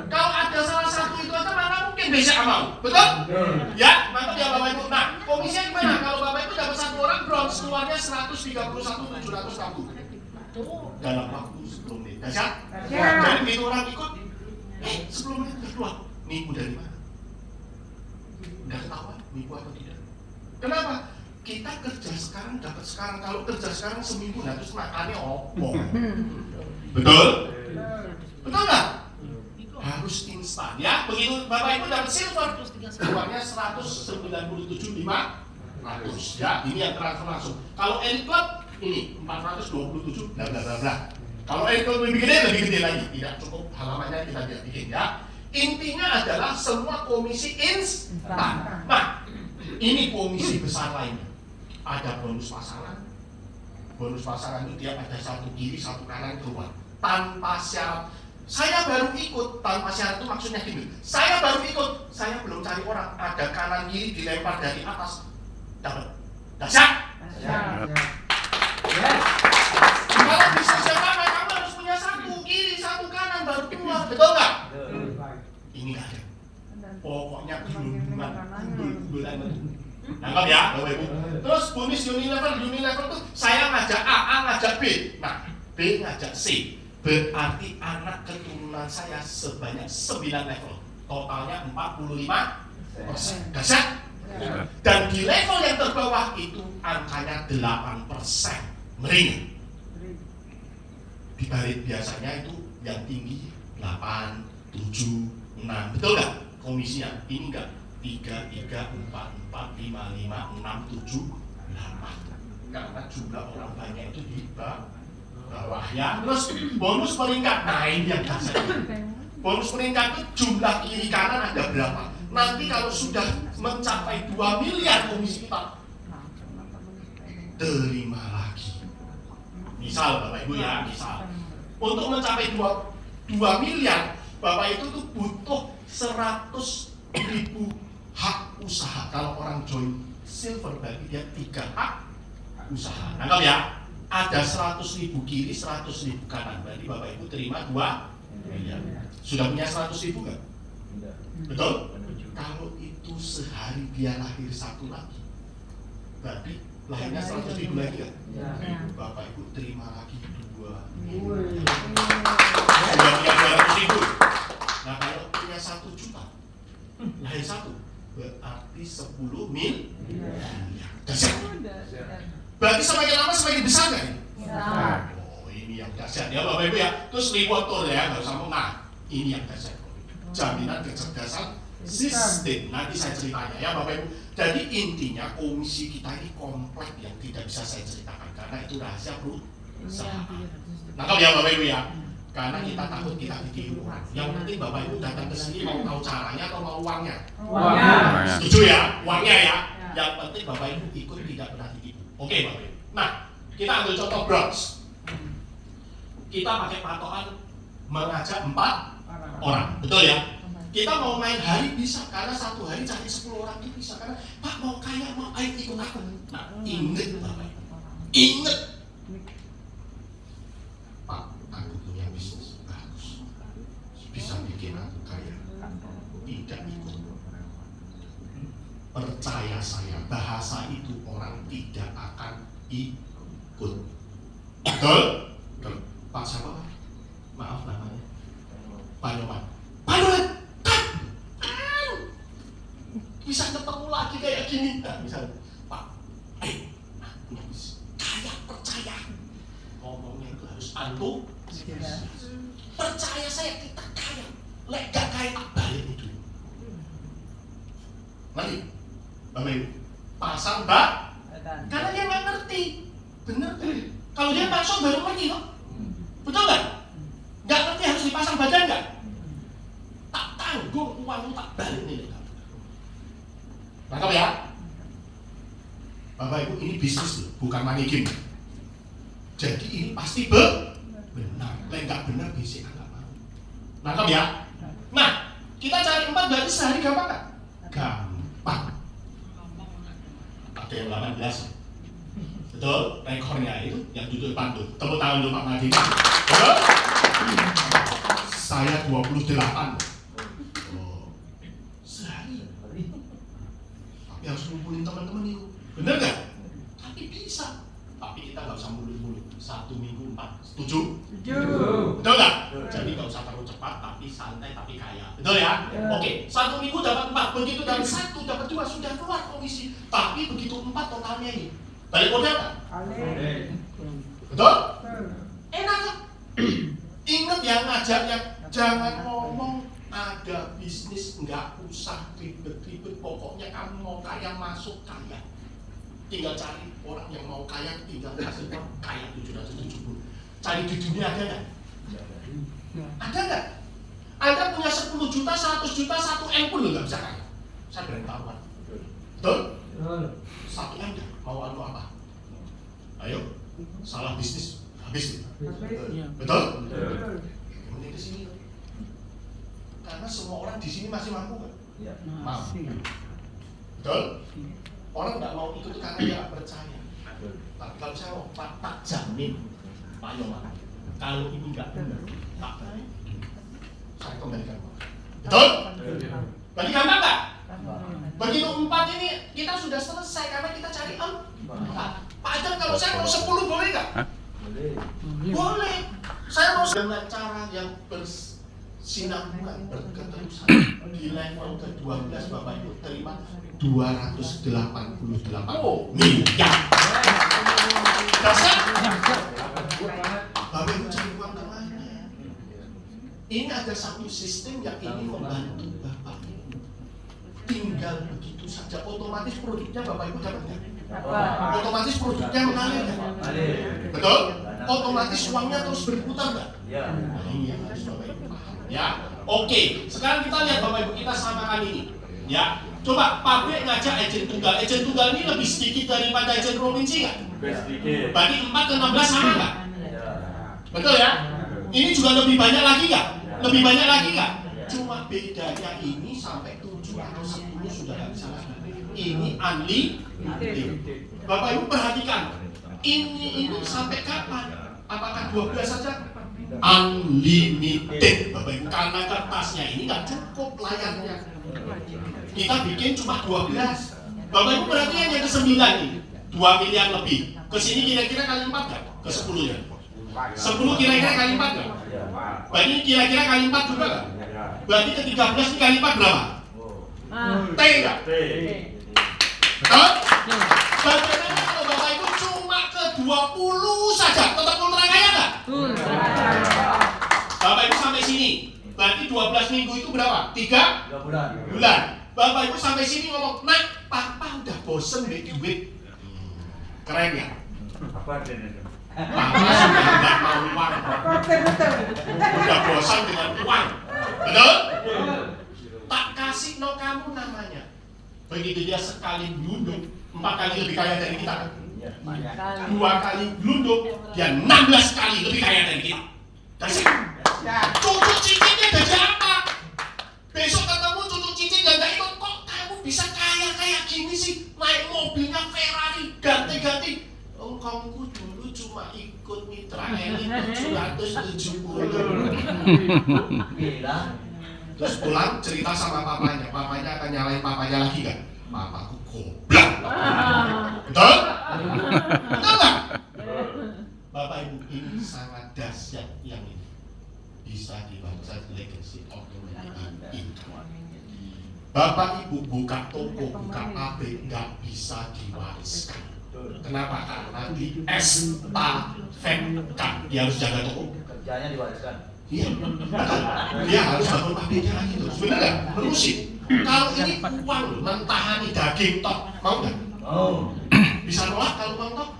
Kalau ada salah satu itu aja mana mungkin BCA mau? Betul? Ya, mantap ya Bapak Ibu. Nah, komisinya gimana? Kalau Bapak Ibu dapat 1 orang bronze, keluarnya 131.760 dalam waktu 10 menit. Dahsyat? Jadi begitu orang ikut, 10 menit keluar. Nipu dari mana? Udah ketahuan nipu atau tidak? Kenapa? Kita kerja sekarang, dapat sekarang. Kalau kerja sekarang seminggu, nah terus makannya opong. Betul? Betul nggak? Harus instan ya. Begitu Bapak Ibu dapat silver, keluarnya 197.500 ya. Ini yang transfer langsung. Kalau elite club ini 427 bla bla bla bla. Kalau elite club lebih gede lagi. Tidak cukup halamannya kita bikin ya. Intinya adalah semua komisi instan. Nah, ini komisi besar lainnya. Ada bonus pasangan. Bonus pasangan itu dia ada 1 kiri, 1 kanan keluar tanpa syarat. Saya baru ikut tanpa syarat itu maksudnya gini. Saya baru ikut, saya belum cari orang. Ada kanan kiri dilempar dari atas, dapat. Dahsyat. Kalau bisa siapa kamu harus punya 1 kiri, 1 kanan baru keluar. Betul nggak? Ini nggak ada. Pokoknya gulung-gulungan itu. Nangkap ya, Bapak Ibu. Terus bonus unilever tuh saya ngajak A ngajak B. Nah, B ngajak C. Berarti anak keturunan saya sebanyak 9 level. Totalnya 45%. Dahsyat. Dan di level yang terbawah itu angkanya 8%. Meringan. Di balik biasanya itu yang tinggi 8, 7, 6. Betul nggak komisinya? Ini enggak. 3, 4, 5, 5, 6, 7, 8. Karena jumlah orang banyak itu di bawah ya. Terus bonus peringkat. Nah ini yang dasar. Bonus peringkat itu jumlah kiri kanan ada berapa? Nanti kalau sudah mencapai 2 miliar komisi kita terima lagi. Misal Bapak Ibu ya, misal. Untuk mencapai 2 miliar, Bapak itu tuh butuh 100.000 hak usaha. Kalau orang join silver berarti dia 3 hak usaha. Nangkap ya? Ada 100.000 kiri, 100.000 kanan. Berarti Bapak Ibu terima 2 miliar. Sudah punya 100.000 nggak? Betul? Kalau itu sehari dia lahir 1 lagi, berarti lahirnya 100.000 lagi kan? Bapak Ibu terima lagi 2 miliar. Sudah punya 200.000. Nah kalau punya 1 juta, lahir 1, berarti 10 miliar. Dahsyat. Berarti semakin lama semakin besar nggak ini? Oh ini yang dahsyat ya Bapak Ibu ya. Terus reward ya, nggak usah ngomong. Nah ini yang dahsyat. Jaminan kecerdasan sistem. Nanti saya ceritanya ya Bapak Ibu. Jadi intinya komisi kita ini kompleks yang tidak bisa saya ceritakan karena itu rahasia perusahaan. Nangkap ya Bapak Ibu ya. Karena kita takut kita ditiru orang. Yang penting Bapak Ibu datang ke sini mau tahu caranya atau mau uangnya? Uangnya. Setuju ya? Uangnya ya. Yang penting Bapak Ibu ikut tidak pernah ditipu. Oke Bapak Ibu. Nah, kita ambil contoh bronze. Kita pakai patokan mengajak 4 orang. Betul ya? Kita mau main hari bisa karena 1 hari cari 10 orang itu bisa karena Pak mau kaya mau ayo ikut aku. Nah, inget Bapak Ibu. Inget. Pak, aku punya bisnis bagus. Bisa bikin aku kaya. Tidak ikut. Percaya saya, bahasa itu orang tidak akan ikut. Betul? Betul. Pak siapa Pak? Maaf namanya. Pak Nyoman. Pak Nyoman! Bisa ketemu lagi kayak gini. Nah, misalnya, Pak, ayo, aku bisa kaya percaya. Ngomongnya itu harus antum. Percaya saya kita kaya. Lek gak kaya tak balik itu. Ngerti? Bapak Ibu, pasang Mbak. Karena dia nggak ngerti. Bener kan? Kalau dia pasang baru ngerti kok. Betul nggak? Nggak ngerti harus dipasang badan nggak? Tak tanggung uang tak balik nih. Nangkap ya? Bapak Ibu ini bisnis loh, bukan money game. Jadi ini pasti benar. Lek nggak benar bisik nggak mau. Nangkap ya? Nah, kita cari 4 berarti sehari gampang nggak? Gampang. Ada yang 18. Betul? Rekornya itu yang duduk depan tuh. Tepuk tangan dulu Pak Madi. Betul? Saya 28. Oh. Sehari. Tapi harus ngumpulin teman-teman itu. Bener nggak? Tapi bisa. Tapi kita nggak usah mulut-mulut. 1 minggu 4. Setuju? Betul nggak? Jadi nggak usah terlalu cepat, tapi santai, tapi kaya. Betul ya? Oke, 1 minggu dapat 4. Begitu dari 1 dapat 2 sudah keluar komisi. Tapi begitu 4 totalnya ini. Balik modal nggak? Betul? Enak kan? Ingat ya ngajarnya, jangan ngomong ada bisnis nggak usah ribet-ribet. Pokoknya kamu mau kaya masuk kaya. Tinggal cari orang yang mau kaya, tinggal kasih uang kaya 770. Cari di dunia ada nggak? Ada nggak? Anda punya 10 juta, 100 juta, 1 M pun nggak bisa kaya. Saya berani taruhan. Betul? 1 M nggak? Mau anu apa? Ayo, salah bisnis habis. Betul? Mending ke sini. Karena semua orang di sini masih mampu kan? Mampu. Betul? Orang nggak mau ikut karena dia nggak percaya. Tapi kalau saya mau tak jamin, Pak Nyoman, kalau ini nggak benar, tak saya kembalikan. Betul? Berarti gampang nggak? Begitu 4 ini kita sudah selesai karena kita cari 4. Pak Adam kalau saya mau 10 boleh nggak? Boleh. Saya mau dengan cara yang bersinambungan, berketerusan. Di level ke-12 Bapak Ibu terima 288 miliar. Dasar. Bapak Ibu cari uang kemana? Ini ada satu sistem yang ini membantu Bapak Ibu. Tinggal begitu saja otomatis produknya Bapak Ibu dapat nggak? Otomatis produknya mengalir nggak? Betul? Otomatis uangnya terus berputar nggak? Nah, ini yang harus Bapak Ibu paham. Ya, oke. Sekarang kita lihat Bapak Ibu kita samakan ini. Ya, coba pabrik ngajak agen tunggal. Agen tunggal ini lebih sedikit daripada agen provinsi nggak? Sedikit. Berarti 4 ke 16 sama nggak? Betul ya? Ini juga lebih banyak lagi nggak? Lebih banyak lagi nggak? Cuma bedanya ini sampai 7 atau 10 sudah nggak bisa lagi. Ini unlimited. Bapak Ibu perhatikan, ini sampai kapan? Apakah 12 saja? Unlimited. Bapak Ibu, karena kertasnya ini nggak cukup layarnya. Kita bikin cuma 12. Bapak Ibu perhatikan yang ke-9 nih, 2 miliar lebih. Kesini kira-kira kali 4 nggak? Ke 10 ya? 10 kira-kira kali 4 nggak? Berarti kira-kira kali 4 juga nggak? Berarti ke 13 ini kali 4 berapa? T nggak? Betul? Bagaimana kalau Bapak Ibu cuma ke 20 saja? Tetap ultra kaya nggak? Bapak Ibu sampai sini, berarti 12 minggu itu berapa? 3 bulan. Bapak Ibu sampai sini ngomong, nak, papa udah bosen deh duit. Keren ya? Papa sudah nggak mau uang. Udah bosan dengan uang. Betul? Tak kasih no kamu namanya. Begitu dia sekali blunduk, 4 kali lebih kaya dari kita. 2 kali blunduk, dia 16 kali lebih kaya dari kita. Kasih. Cucu cicitnya jadi apa? Besok ketemu cucu cicit dan gak ikut, kok kamu bisa kaya kayak gini sih? Naik mobilnya Ferrari, ganti-ganti. Engkongku dulu cuma ikut mitra elit 770. Terus pulang cerita sama papanya akan nyalain papanya lagi kan? Papaku goblok. Betul? Betul nggak? Bapak Ibu, ini sangat dahsyat yang ini bisa dibaca legacy of humanity. Bapak Ibu buka toko, buka pabrik nggak bisa diwariskan. Kenapa? Karena di estafetkan. Dia harus jaga toko. Kerjanya diwariskan. Iya, dia harus bangun pabriknya lagi terus. Benar nggak? Merusit. Kalau ini uang mentahani daging tok, mau nggak? Oh. Bisa nolak kalau uang tok?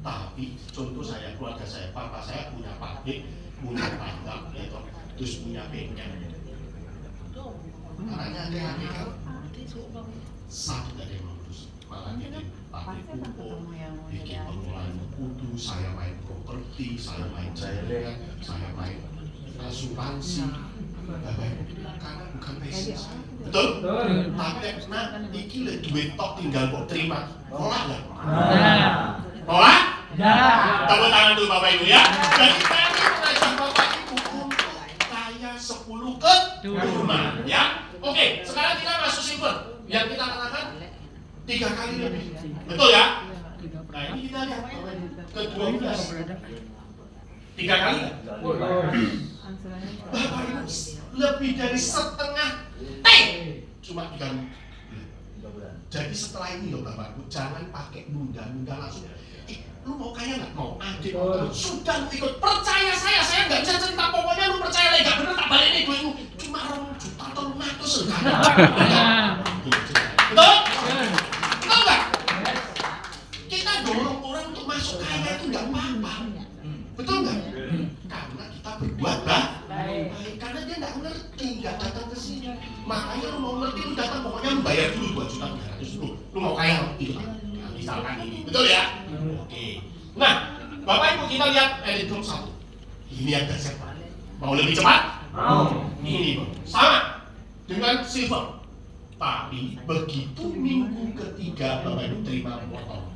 Tapi contoh saya, keluarga saya, papa saya punya pabrik, punya tambang, gitu, terus punya bengkel. Caranya ada yang bengkel, satu dari yang ngurus, malah bikin pabrik pupuk, bikin pengelolaan mutu, saya main properti, saya main jaringan, saya main asuransi. Karena bukan passion saya. Betul? Tapi nak iki le duit tok tinggal kok terima. Nolak nggak? Nolak? Tepuk tangan dulu Bapak Ibu ya. Jadi saya mengajak Bapak Ibu untuk kaya 10 keturunan ya. Oke, sekarang kita masuk silver. Yang kita katakan 3 kali lebih. Betul ya? Nah ini kita lihat ke-12. 3 kali nggak? Bapak Ibu, lebih dari setengah T cuma 3 bulan. Jadi setelah ini loh Bapak Ibu, jangan pakai nunda-nunda langsung. Lu mau kaya nggak? Mau adik, sudah lu ikut. Percaya saya nggak bisa cerita. Pokoknya lu percaya nggak bener tak balik nih duitmu. Cuma 2 juta atau 500 sekali. Betul? Betul nggak? Kita dorong orang untuk masuk kaya itu nggak apa-apa. Betul nggak? Karena kita berbuat baik. Karena dia nggak ngerti, nggak datang ke sini. Makanya lu mau ngerti, lu datang pokoknya lu bayar dulu 2 juta 300 lu mau kaya itu kan? Misalkan ini, betul ya? Oke. Nah, Bapak Ibu kita lihat Electrum 1. Ini yang dahsyat. Mau lebih cepat? Mau. Ini sama dengan silver. Tapi begitu minggu ketiga Bapak Ibu terima motor.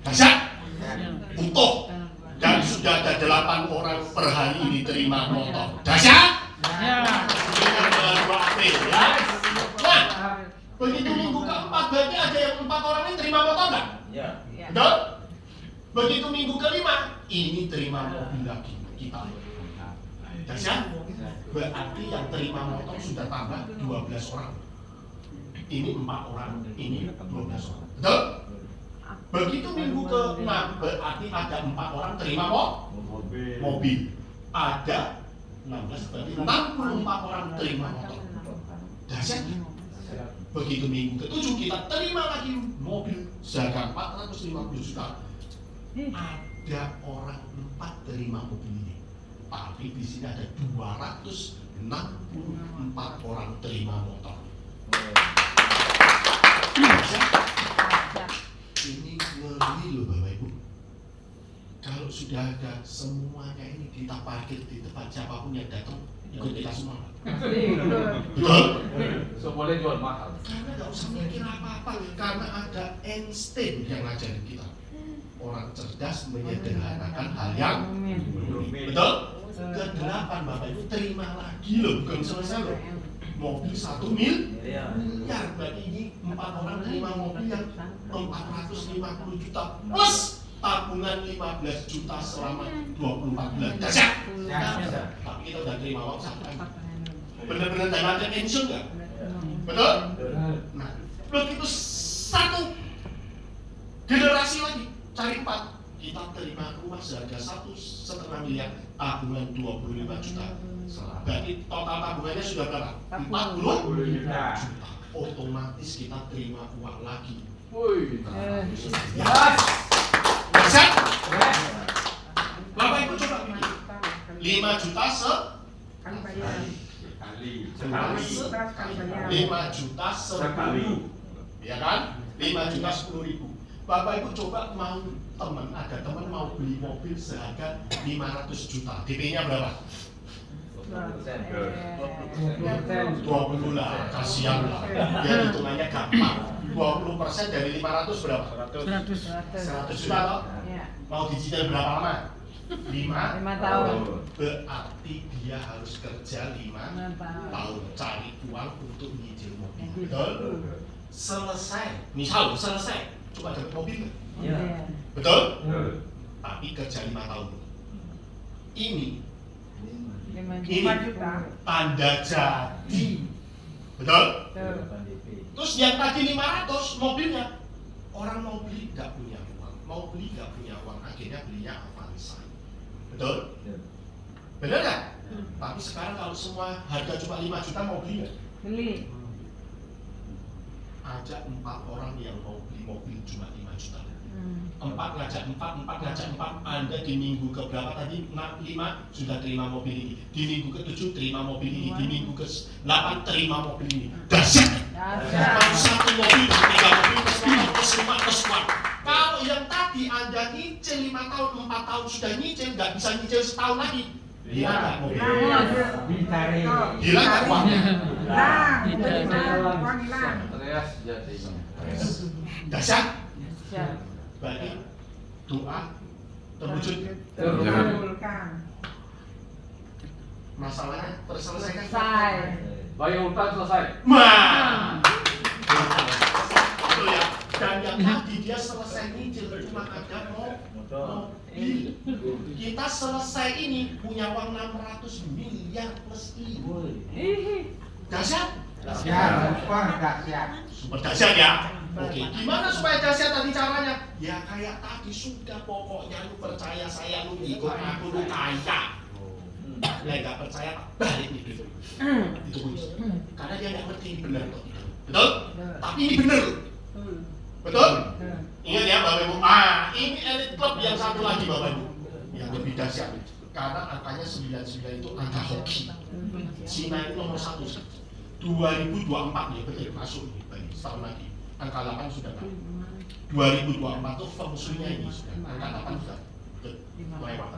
Dahsyat. Utuh. Dan sudah ada 8 orang per hari ini terima motor. Dahsyat? Dengan 2 April ya. Nah, begitu minggu keempat berarti ada yang 4 orang ini terima motor nggak? Ya. Betul? Begitu minggu kelima ini terima mobil lagi kita. Dahsyat? Berarti yang terima motor sudah tambah 12 orang. Ini 4 orang, ini 12 orang. Betul? Begitu minggu ke-6 berarti ada 4 orang terima mobil. Ada 16 berarti 64 orang terima motor. Dahsyat? Begitu minggu ke-7 kita terima lagi mobil seharga 450 juta. Ada orang 4 terima mobil ini. Tapi di sini ada 264 orang terima motor. Ini ngeri loh Bapak Ibu. Kalau sudah ada semuanya ini kita parkir di tempat siapapun yang datang ikut kita semua. Betul? So boleh jual mahal. Karena nggak usah mikir apa-apa, karena ada Einstein yang ngajarin kita. Orang cerdas menyederhanakan hal yang betul. Kedelapan Bapak Ibu, terima lagi loh, bukan selesai loh. Mobil 1 miliar, berarti ini 4 orang terima mobil yang 450 juta plus tabungan 15 juta selama 24 bulan. Dahsyat. Tapi kita udah terima uang sampai. Benar-benar dana pensiun nggak? Betul? Nah, begitu satu generasi lagi cari 4, kita terima rumah seharga 1,5 miliar, tabungan 25 juta. Berarti total tabungannya sudah berapa? 40 juta. Otomatis kita terima uang lagi. Woi. Dahsyat. Bapak Ibu coba pikir, 5 juta sekali. 5 juta 10.000, ya kan? 5 juta 10.000. Bapak Ibu coba mau ada teman mau beli mobil seharga 500 juta, DP-nya berapa? 20 lah, kasihan lah. Biar hitungannya gampang. 20% dari 500 berapa? 100 juta toh? Mau dicicil berapa lama? 5 tahun. Berarti dia harus kerja 5 tahun cari uang untuk nyicil mobil. Betul? Selesai, misal selesai, coba dapat mobil nggak? Betul? Tapi kerja 5 tahun. Ini 5 juta. tanda jadi. Betul? Terus yang tadi 500 mobilnya, orang mau beli nggak punya uang, akhirnya belinya Avanza. Betul? Benar nggak? Tapi sekarang kalau semua harga cuma 5 juta mau beli nggak? Beli. Ajak 4 orang yang mau beli mobil cuma 5 juta. 4 ngajak 4, Anda di minggu ke berapa tadi? 5 sudah terima mobil ini. Di minggu ke-7 terima mobil ini. Di minggu ke-8 terima mobil ini. Dahsyat. Kalau 1 mobil, 3 mobil, plus 5 plus 1. Kalau yang tadi Anda nyicil 5 tahun, 4 tahun sudah nyicil, nggak bisa nyicil setahun lagi. Hilang nggak mobil? Hilang nggak uangnya? Terias jadi. Dahsyat. Berarti doa terwujud. Masalahnya terselesaikan. Bayar utang selesai. Betul ya. Dan yang tadi dia selesai nyicil cuma ada mobil. Kita selesai ini punya uang 600 miliar plus ini. Dahsyat. Super dahsyat ya. Oke, gimana supaya dahsyat tadi caranya? Ya kayak tadi sudah, pokoknya lu percaya saya, lu ikut aku, lu kaya. Nggak percaya, balik nih gitu. Itu kunci. Karena dia nggak ngerti ini benar atau tidak. Betul? Tapi ini benar. Betul? Ingat ya Bapak Ibu. Ini elit klub yang satu lagi Bapak Ibu, yang lebih dahsyat. Karena angkanya 99 itu angka hoki. Cina itu nomor 1. 2024 nih, betul masuk nih, setahun lagi. Angka 8 sudah kan. 2024 tuh fungsinya ini sudah. Angka 8 sudah lewat.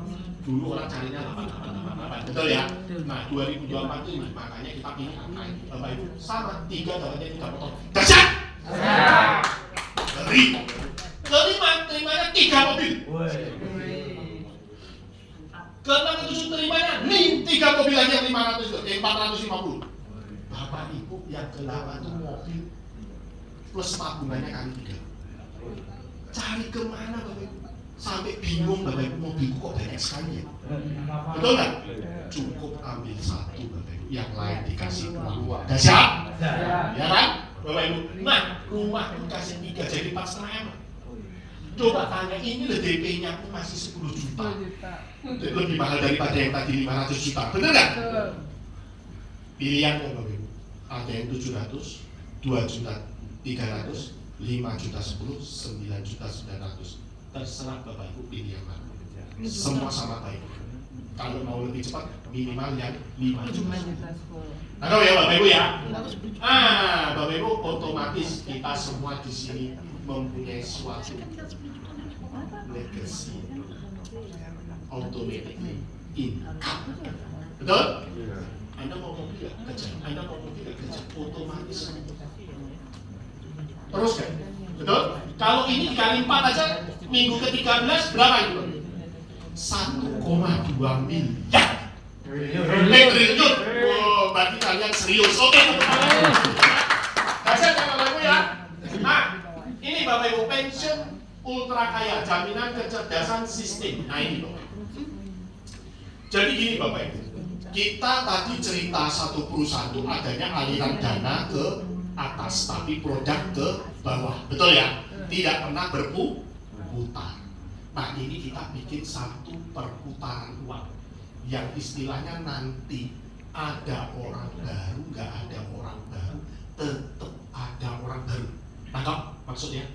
Dulu orang carinya 8, betul ya? Nah 2024 itu ini, makanya kita pilih angka ini. Bapak Ibu, sama 3 dapatnya 3 potong. Dahsyat! Kelima, terimanya 3 mobil. Ke-6 ke 7 terimanya 3 mobil lagi yang 500 itu, 450. Bapak Ibu yang ke-8 itu mobil plus tabungannya kali 3. Cari kemana Bapak Ibu? Sampai bingung Bapak Ibu, mobilku kok banyak sekali ya? Betul nggak? Cukup ambil 1 Bapak Ibu, yang lain dikasih uang. Dahsyat? Ya kan? Bapak Ibu, nah rumahku dikasih 3 jadi 4,5 M. Coba tanya, ini loh DP-nya masih 10 juta. Lebih mahal daripada yang tadi 500 juta. Betul nggak? Pilihan Bapak Ibu, ada yang 700, 2 juta 300, 5 juta 10, 9 juta 900. Terserah Bapak Ibu pilih yang mana. Semua sama baik. Kalau mau lebih cepat minimal yang 5 juta 10. Tahu ya Bapak Ibu ya? Bapak Ibu otomatis kita semua di sini mempunyai suatu legacy. automatically income. Betul? Anda mau mobil nggak kerja? Anda mau mobil nggak kerja? Otomatis. Terus kan? Betul? Kalau ini dikali 4 aja, minggu ke-13 berapa itu? 1,2 miliar. Triliun. Oh, berarti kalian serius. Oke. Dasar ya Bapak Ibu ya. Nah, ini Bapak Ibu pensiun ultra kaya, jaminan kecerdasan sistem. Nah ini Bapak Ibu. Jadi gini Bapak Ibu, kita tadi cerita satu perusahaan itu adanya aliran dana ke atas, tapi produk ke bawah. Betul ya? Tidak pernah berputar. Nah ini kita bikin satu perputaran uang yang istilahnya nanti ada orang baru, nggak ada orang baru, tetap ada orang baru. Nangkap maksudnya?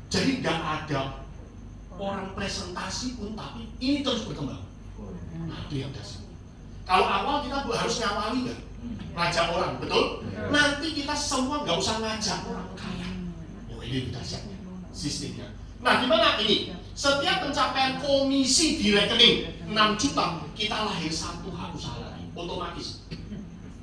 Jadi nggak ada orang presentasi pun, tapi ini terus berkembang. Nah itu yang dasar. Kalau awal kita harus ngawali nggak? Ngajak orang, betul? Nanti kita semua nggak usah ngajak orang kaya. Oh ini dasarnya, sistemnya. Nah gimana ini? Setiap pencapaian komisi di rekening 6 juta, kita lahir satu hak usaha lagi, otomatis.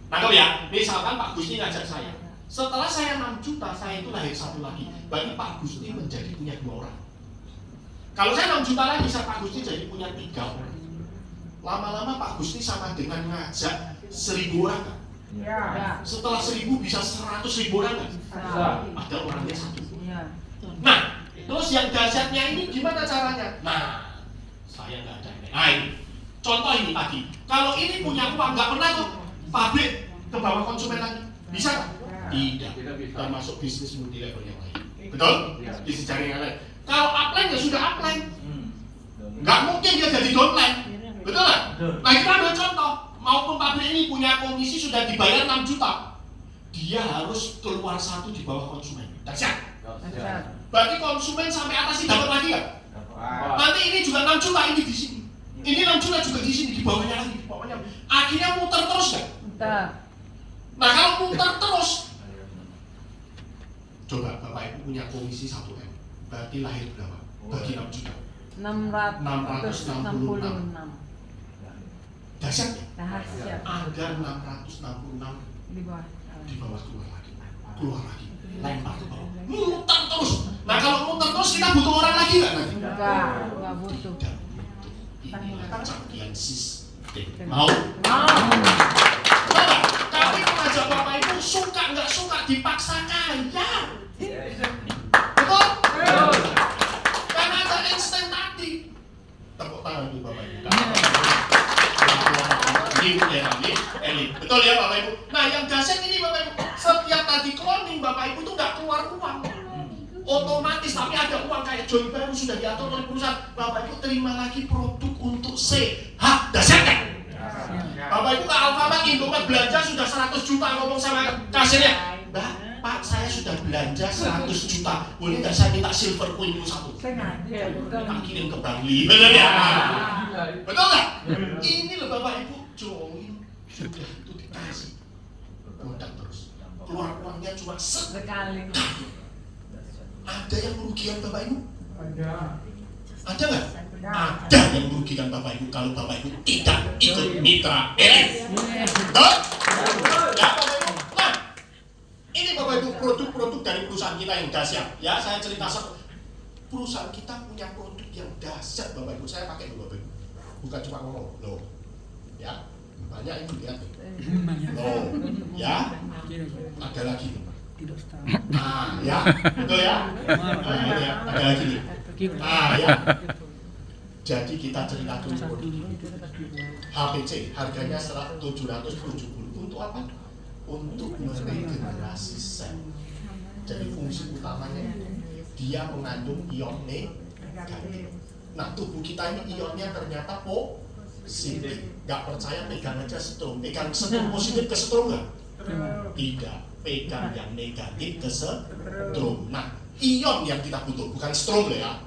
Nangkep ya? Misalkan Pak Gusti ngajak saya, setelah saya 6 juta, saya itu lahir satu lagi. Berarti Pak Gusti menjadi punya 2 orang. Kalau saya 6 juta lagi, saya Pak Gusti jadi punya 3 orang. Lama-lama Pak Gusti sama dengan ngajak 1.000 orang kan? Ya. Setelah 1.000 bisa 100.000 orang kan? Ada orangnya 1. Ya. Nah, terus yang dahsyatnya ini gimana caranya? Nah, saya nggak ada ini. Nah ini, contoh ini tadi. Kalau ini punya uang, nggak pernah tuh pabrik ke bawah konsumen lagi. Bisa nggak? Tidak. Tidak bisa. Termasuk bisnis multi level yang lain. Betul? Bisnis jaringan lain. Kalau upline ya sudah upline. Nggak mungkin dia jadi downline. Betul nggak? Nah kita ambil contoh. Maupun pabrik ini punya komisi sudah dibayar 6 juta. Dia harus keluar 1 di bawah konsumen. Dahsyat. Berarti konsumen sampai atas ini dapat lagi nggak? Nanti ini juga 6 juta ini di sini. Ini 6 juta juga di sini, di bawahnya lagi, di bawahnya. Akhirnya muter terus kan? Muter. Nah kalau muter terus, coba Bapak Ibu punya komisi 1 M, berarti lahir berapa? Bagi 6 juta. 666. Dahsyat ya? Dahsyat. Ada 666 Di bawah. di bawah keluar lagi, lempar ke bawah, muter terus. Nah kalau muter terus kita butuh orang lagi nggak nanti? Enggak butuh. Tidak butuh. Inilah kecanggihan sistem. Mau? Coba, kami mengajak Bapak Ibu suka nggak suka dipaksa kaya. Betul? Karena ada insting tadi. Tepuk tangan dulu Bapak Ibu. Ini elit. Betul ya Bapak Ibu? Nah yang dahsyat ini Bapak Ibu, setiap tadi cloning Bapak Ibu itu nggak keluar uang otomatis, tapi ada uang kayak join baru sudah diatur oleh perusahaan. Bapak Ibu terima lagi produk untuk sehat. Dahsyat kan? Bapak Ibu ke Alfamart, Indomaret belanja sudah 100 juta, ngomong sama kasirnya, Mbak, Pak saya sudah belanja 100 juta, boleh nggak saya minta silver coin 1? Tak kirim ke Bali, bener ya? Betul nggak? Ini loh Bapak Ibu, join sudah itu dikasih produk terus, keluar uangnya cuma Sekali. Ada yang merugikan Bapak Ibu? Ada nggak? Ada. Ada yang merugikan Bapak Ibu kalau Bapak Ibu tidak ikut mitra elit. Betul? Ya Bapak Ibu. Nah, ini Bapak Ibu produk-produk dari perusahaan kita yang dahsyat. Ya, saya cerita perusahaan kita punya produk yang dahsyat Bapak Ibu. Saya pakai dulu Bapak Ibu. Bukan cuma ngomong, loh. Ya, banyak ini lihat nih. Loh, ya. Ada lagi nih. Ah ya, betul ya? Ya, ada lagi nih. Ah ya. Jadi kita cerita dulu. HPC harganya 770 untuk apa? Untuk meregenerasi sel. Jadi fungsi utamanya dia mengandung ion negatif. Nah tubuh kita ini ionnya ternyata positif. Gak percaya pegang aja setrum. Pegang setrum positif ke setrum nggak? Tidak. Pegang yang negatif ke setrum. Nah, ion yang kita butuh, bukan strom ya.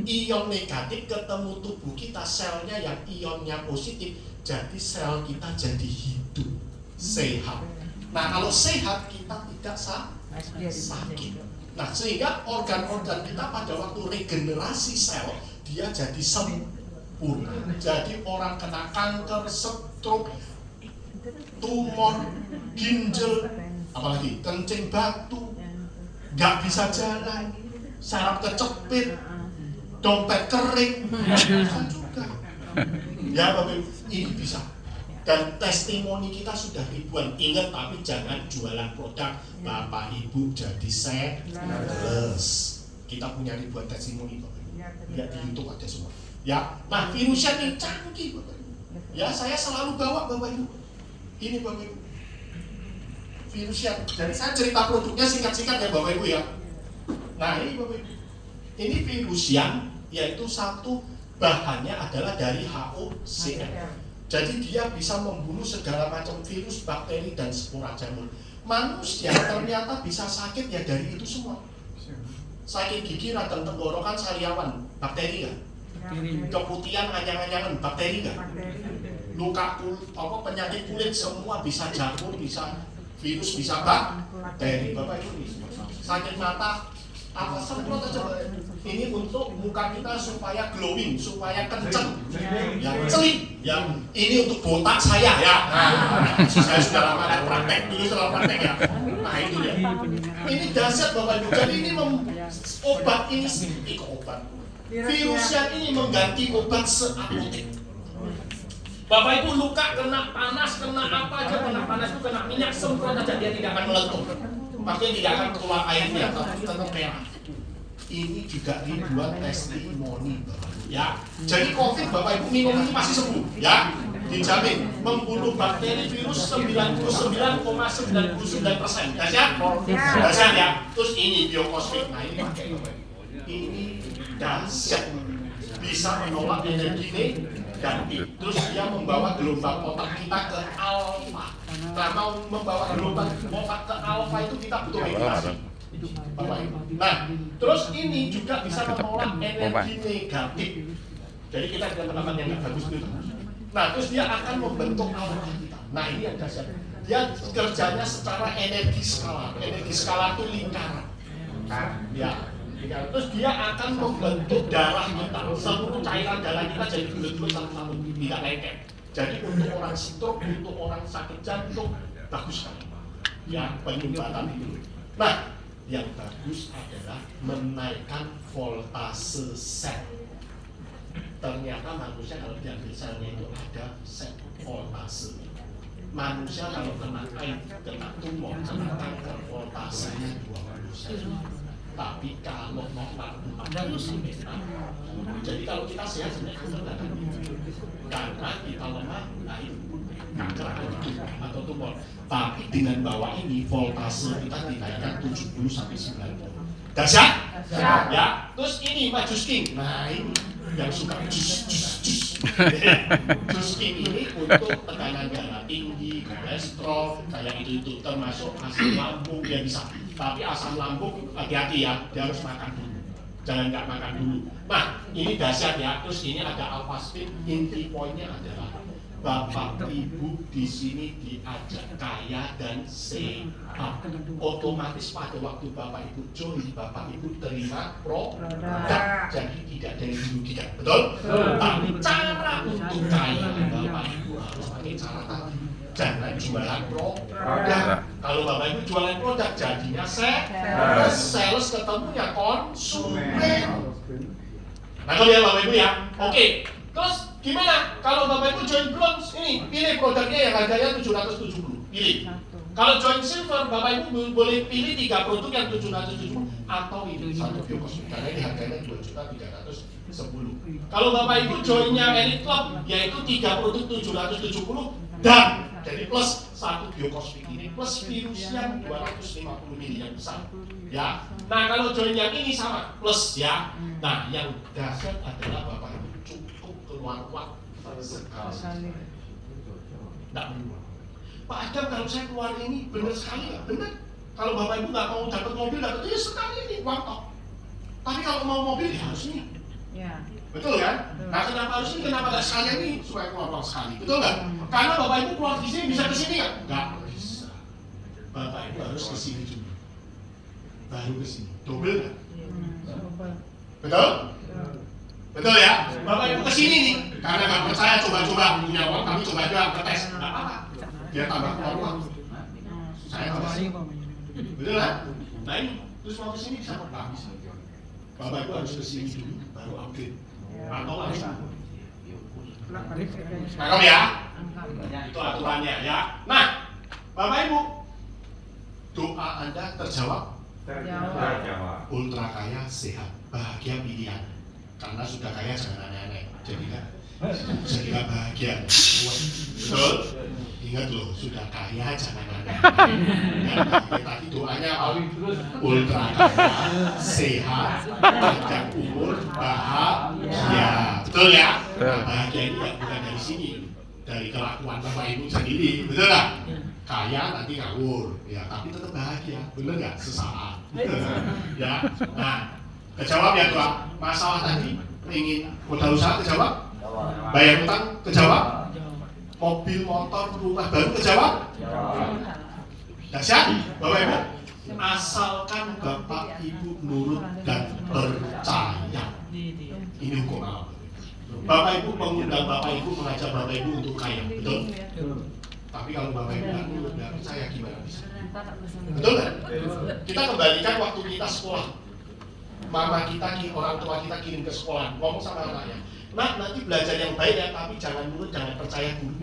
Ion negatif ketemu tubuh kita, selnya yang ionnya positif, jadi sel kita jadi hidup, sehat. Nah, kalau sehat kita tidak sakit. Nah, sehingga organ-organ kita pada waktu regenerasi sel dia jadi sempurna. Jadi orang kena kanker, stroke, tumor, ginjal, apalagi kencing batu, nggak bisa jalan, saraf kecepit, dompet kering, bisa juga. Ya Bapak Ibu, ini bisa. Dan testimoni kita sudah ribuan. Ingat, tapi jangan jualan produk. Bapak Ibu jadi sales. Kita punya ribuan testimoni Bapak Ibu. Lihat di YouTube ada semua. Ya, nah virusnya ini canggih Bapak Ibu. Ya, saya selalu bawa Bapak Ibu. Ini Bapak Ibu. Virusnya. Jadi saya cerita produknya singkat-singkat ya Bapak Ibu ya. Nah ini Bapak Ibu. Ini Virusian, yaitu satu bahannya adalah dari HOCl. Jadi dia bisa membunuh segala macam virus, bakteri, dan spora jamur. Manusia ternyata bisa sakit ya dari itu semua. Sakit gigi, radang tenggorokan, sariawan, bakteri kan? Keputihan, anyang-anyangan, bakteri kan? Luka penyakit kulit semua bisa jamur, bisa virus, bisa bakteri. Bapak Ibu nih, sakit mata, apa semprot aja Bapak. Ini untuk muka kita supaya glowing, supaya kenceng, ya celing. Ya, ini untuk botak saya ya. Saya sudah lama ada praktek, dulu setelah praktek ya. Nah itu ya. Ini dahsyat Bapak Ibu. Jadi ini obat ini obat. Virusnya ini mengganti obat seapotek. Bapak Ibu luka kena panas, kena apa aja, kena panas itu kena minyak semprot aja dia tidak akan meletup. Maksudnya tidak akan keluar airnya, tapi tetap merah. Ini juga ribuan testimoni Bapak Ibu ya. Jadi COVID Bapak Ibu minum itu masih sembuh ya. Dijamin membunuh bakteri virus 99,99%. Dahsyat? Dahsyat ya. Terus ini biokosmik. Nah ini pakai Bapak Ibu. Ini dahsyat. Bisa menolak energi negatif. Terus dia membawa gelombang otak kita ke alfa. Karena membawa gelombang otak ke alfa itu kita butuh meditasi. Nah, terus ini juga bisa menolak energi negatif. Jadi kita tidak mendapatkan yang nggak bagus itu. Nah, terus dia akan membentuk aura kita. Nah, ini yang dasar. Dia kerjanya secara energi skala. Energi skala itu lingkaran. Ya. Terus dia akan membentuk darah kita. Seluruh cairan darah kita jadi bulat-bulat satu-satu, tidak lengket. Jadi untuk orang stroke, untuk orang sakit jantung, bagus sekali. Ya, penyumbatan itu. Nah, yang bagus adalah menaikkan voltase sel. Ternyata manusia kalau diambil selnya itu ada sel voltase. Manusia kalau kena AIDS, kena tumor, kena kanker, voltasenya 20 sel. Tapi kalau normal 40 sampai 60. Jadi kalau kita sehat sebenarnya kanker tidak akan karena kita lemah, naik kanker atau tumor. Tapi dengan bawa ini voltase kita dinaikkan 70 sampai 90. Dahsyat? Ya. Terus ini Majus King. Nah ini yang suka jus. Jus King ini untuk tekanan darah tinggi, kolesterol, kayak itu termasuk asam lambung dia bisa. Tapi asam lambung hati-hati ya, dia harus makan dulu. Jangan nggak makan dulu. Nah ini dahsyat ya. Terus ini ada Alphaspin. Inti poinnya adalah Bapak Ibu di sini diajak kaya dan sehat. Otomatis pada waktu Bapak Ibu join, Bapak Ibu terima produk. Jadi tidak ada yang dirugikan, betul? Tapi cara untuk kaya Bapak Ibu harus pakai cara tadi. Jangan jualan produk. Kalau Bapak Ibu jualan produk jadinya sales ketemunya konsumen. Nah kalau ya Bapak Ibu ya, oke. Terus gimana kalau Bapak Ibu join bronze ini, pilih produknya yang harganya 770, pilih. Kalau join silver, Bapak Ibu boleh pilih 3 produk yang 770 atau ini satu biokosmik karena ini harganya 2.310. Kalau Bapak Ibu joinnya Elite Club, yaitu 3 produk 770 dan jadi plus satu biokosmik ini plus virus yang 250 mili yang besar. Ya. Nah kalau join yang ini sama plus ya. Nah yang dahsyat adalah Bapak Ibu cukup keluar uang sekali. Tidak beruang. Pak Adam kalau saya keluar ini benar sekali nggak? Benar. Kalau Bapak Ibu nggak mau dapat mobil, dapat ya sekali ini uang tok. Tapi kalau mau mobil ya harus ini. Ya. Betul kan? Nah kenapa harus ini? Kenapa nggak sekalian ini supaya keluar uang sekali? Betul nggak? Karena Bapak Ibu keluar di sini bisa ke sini nggak? Nggak bisa. Bapak Ibu harus ke sini dulu. Baru ke sini. Double nggak? Betul? Betul ya? Bapak Ibu ke sini nih. Karena nggak percaya coba-coba punya uang, kami coba juga ngetes. Nggak apa-apa. Dia tambah uang. Saya tambah sini. Betul kan? Nah ini terus mau kesini bisa nggak bisa. Bapak Ibu harus kesini dulu baru upgrade. Atau langsung. Nangkap ya? Itu aturannya ya. Nah, Bapak Ibu, doa Anda terjawab. Ultra kaya, sehat, bahagia pilihan. Karena sudah kaya jangan aneh-aneh. Jadi kan, saya bahagia. Betul? Ingat loh, sudah kaya jangan aneh-aneh. Tadi doanya apa? Ultra kaya, sehat, panjang umur, bahagia. Betul ya? Nah, bahagia ini bukan dari sini, dari kelakuan Bapak Ibu sendiri. Betul nggak? Kaya nanti ngawur, ya tapi tetap bahagia, bener nggak? Sesaat, ya. Nah, kejawab ya doa. Masalah tadi, ingin modal usaha kejawab, bayar utang kejawab, mobil, motor, rumah baru kejawab. Dahsyat, Bapak Ibu. Asalkan Bapak Ibu nurut dan percaya. Ini hukum alam. Bapak Ibu mengundang Bapak Ibu, mengajak Bapak Ibu untuk kaya, betul? Tapi kalau Bapak Ibu nggak percaya gimana bisa? Betul kan? Kita kembalikan waktu kita sekolah. Mama kita, orang tua kita kirim ke sekolah, ngomong sama anaknya, "Nak, nanti belajar yang baik ya, tapi jangan nurut, jangan percaya guru."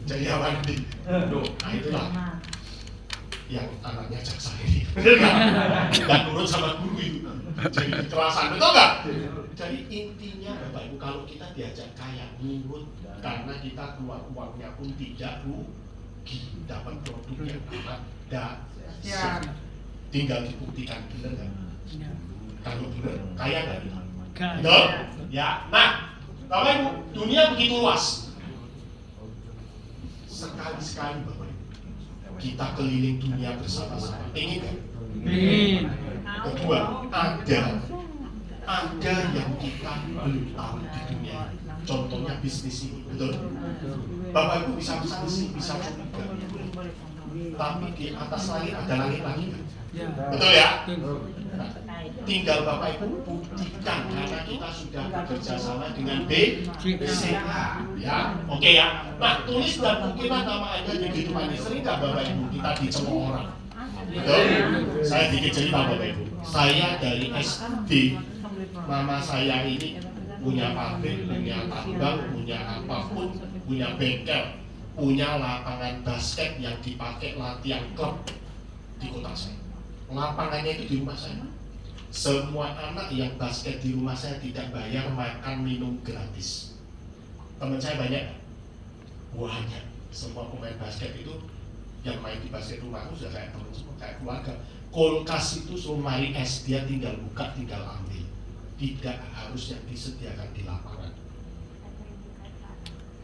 Jadi apa nanti? Nah itulah yang anaknya jaksa ini. Dan nurut sama guru itu. Jadi kekerasan, betul nggak? Jadi intinya Bapak Ibu, kalau kita diajak kaya, nurut, karena kita keluar uangnya pun tidak rugi, dapat produk yang amat dahsyat. Tinggal dibuktikan benar nggak? Kalau benar, kaya nggak kita? Betul? Ya. Nah, Bapak Ibu, dunia begitu luas. Sekali-sekali Bapak Ibu, kita keliling dunia bersama-sama. Ingin nggak? Ingin. Kedua, ada yang kita belum tahu di dunia. Contohnya bisnis ini, betul? Bapak Ibu bisa bisnis, bisa curiga. Tapi di atas langit ada langit lagi kan? Betul ya? Nah, tinggal Bapak Ibu buktikan karena kita sudah bekerja sama dengan BCA, ya, oke ya. Nah, tulis dan buktikan nama Anda di kehidupan ini. Sering nggak Bapak Ibu kita dicemooh orang? Betul? Saya dikit cerita Bapak Ibu. Saya dari SD, mama saya ini punya pabrik, punya tambang, punya apapun, punya bengkel, punya lapangan basket yang dipakai latihan klub di kota saya. Lapangannya itu di rumah saya. Semua anak yang basket di rumah saya tidak bayar makan minum gratis. Teman saya banyak, banyak. Semua pemain basket itu yang main di basket rumahku sudah kayak teman semua, kayak keluarga. Kulkas itu lemari es, dia tinggal buka, tinggal ambil. Tidak harus yang disediakan di lapangan.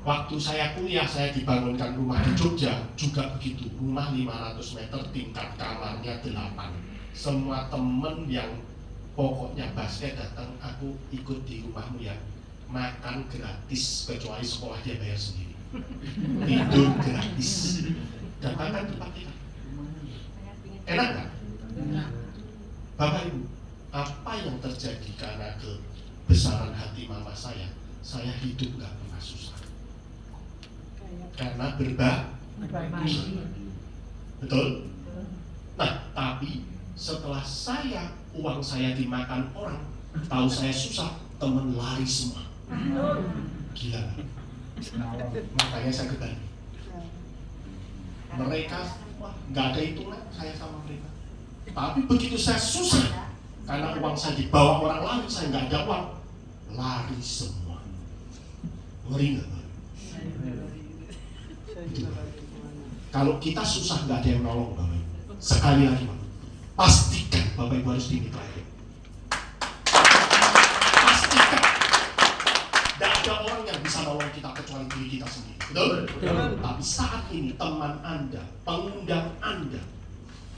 Waktu saya kuliah, saya dibangunkan rumah di Jogja, juga begitu. Rumah 500 meter, tingkat kamarnya 8. Semua temen yang pokoknya basket datang, aku ikut di rumahmu ya. Makan gratis, kecuali sekolah dia bayar sendiri. Tidur gratis. Dan makan tempat kita. Enak kan? Bapak Ibu, apa yang terjadi karena kebesaran hati mama saya hidup gak pernah susah. Karena berbagi. Betul? Nah, tapi setelah uang saya dimakan orang, tahu saya susah, temen lari semua. Gila. Makanya saya kembali. Mereka, wah, nggak ada hitungan saya sama mereka. Tapi begitu saya susah, karena uang saya dibawa orang lain, saya nggak ada uang, lari semua. Ngeri nggak? Kalau kita susah nggak ada yang nolong, Bapak Ibu. Sekali lagi, Pak, pastikan Bapak Ibu harus dinikahi. Pastikan, tidak ada orang yang bisa nolong kita kecuali diri kita sendiri. Betul? Tapi saat ini teman Anda, pengundang Anda,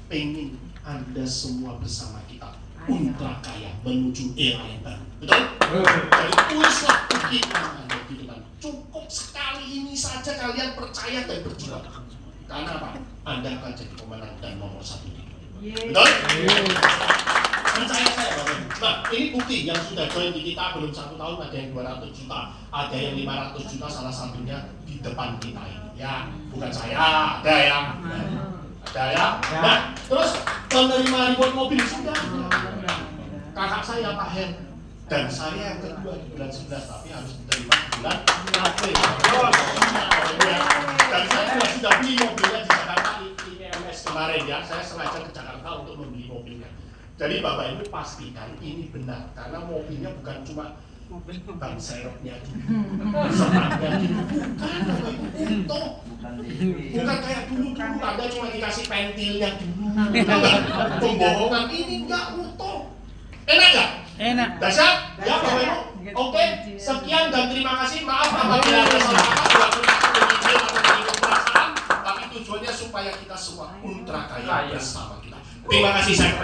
pengen Anda semua bersama kita ultra kaya menuju era yang baru. Betul? Jadi tulislah buktikan Anda gitu kan. Cukup sekali ini saja kalian percaya dan berjuang. Karena apa? Anda akan jadi pemenang dan nomor 1. Betul? Percaya saya Bapak Ibu. Nah, ini bukti yang sudah join di kita belum 1 tahun, ada yang 200 juta, ada yang 500 juta, salah satunya di depan kita ini. Ya, bukan saya, ada yang ada ya. Nah, terus penerima reward mobil sudah. Kakak saya Pak Hen dan saya yang kedua di bulan 11, tapi harus diterima di bulan April. Dan saya juga sudah beli mobilnya di Jakarta IMS kemarin ya. Saya sengaja ke Jakarta untuk membeli mobilnya. Jadi Bapak Ibu pastikan ini benar karena mobilnya bukan cuma ban serepnya dulu, sepannya dulu, bukan Bapak Ibu, utuh. Bukan kayak dulu Anda cuma dikasih pentilnya dulu. Pembohongan ini enggak utuh. Enak nggak? Enak. Dahsyat? Ya Bapak Ibu? Oke, sekian dan terima kasih. Maaf apabila ada salah kata, atau perasaan, tapi tujuannya supaya kita semua ultra kaya bersama kita. Terima kasih saya.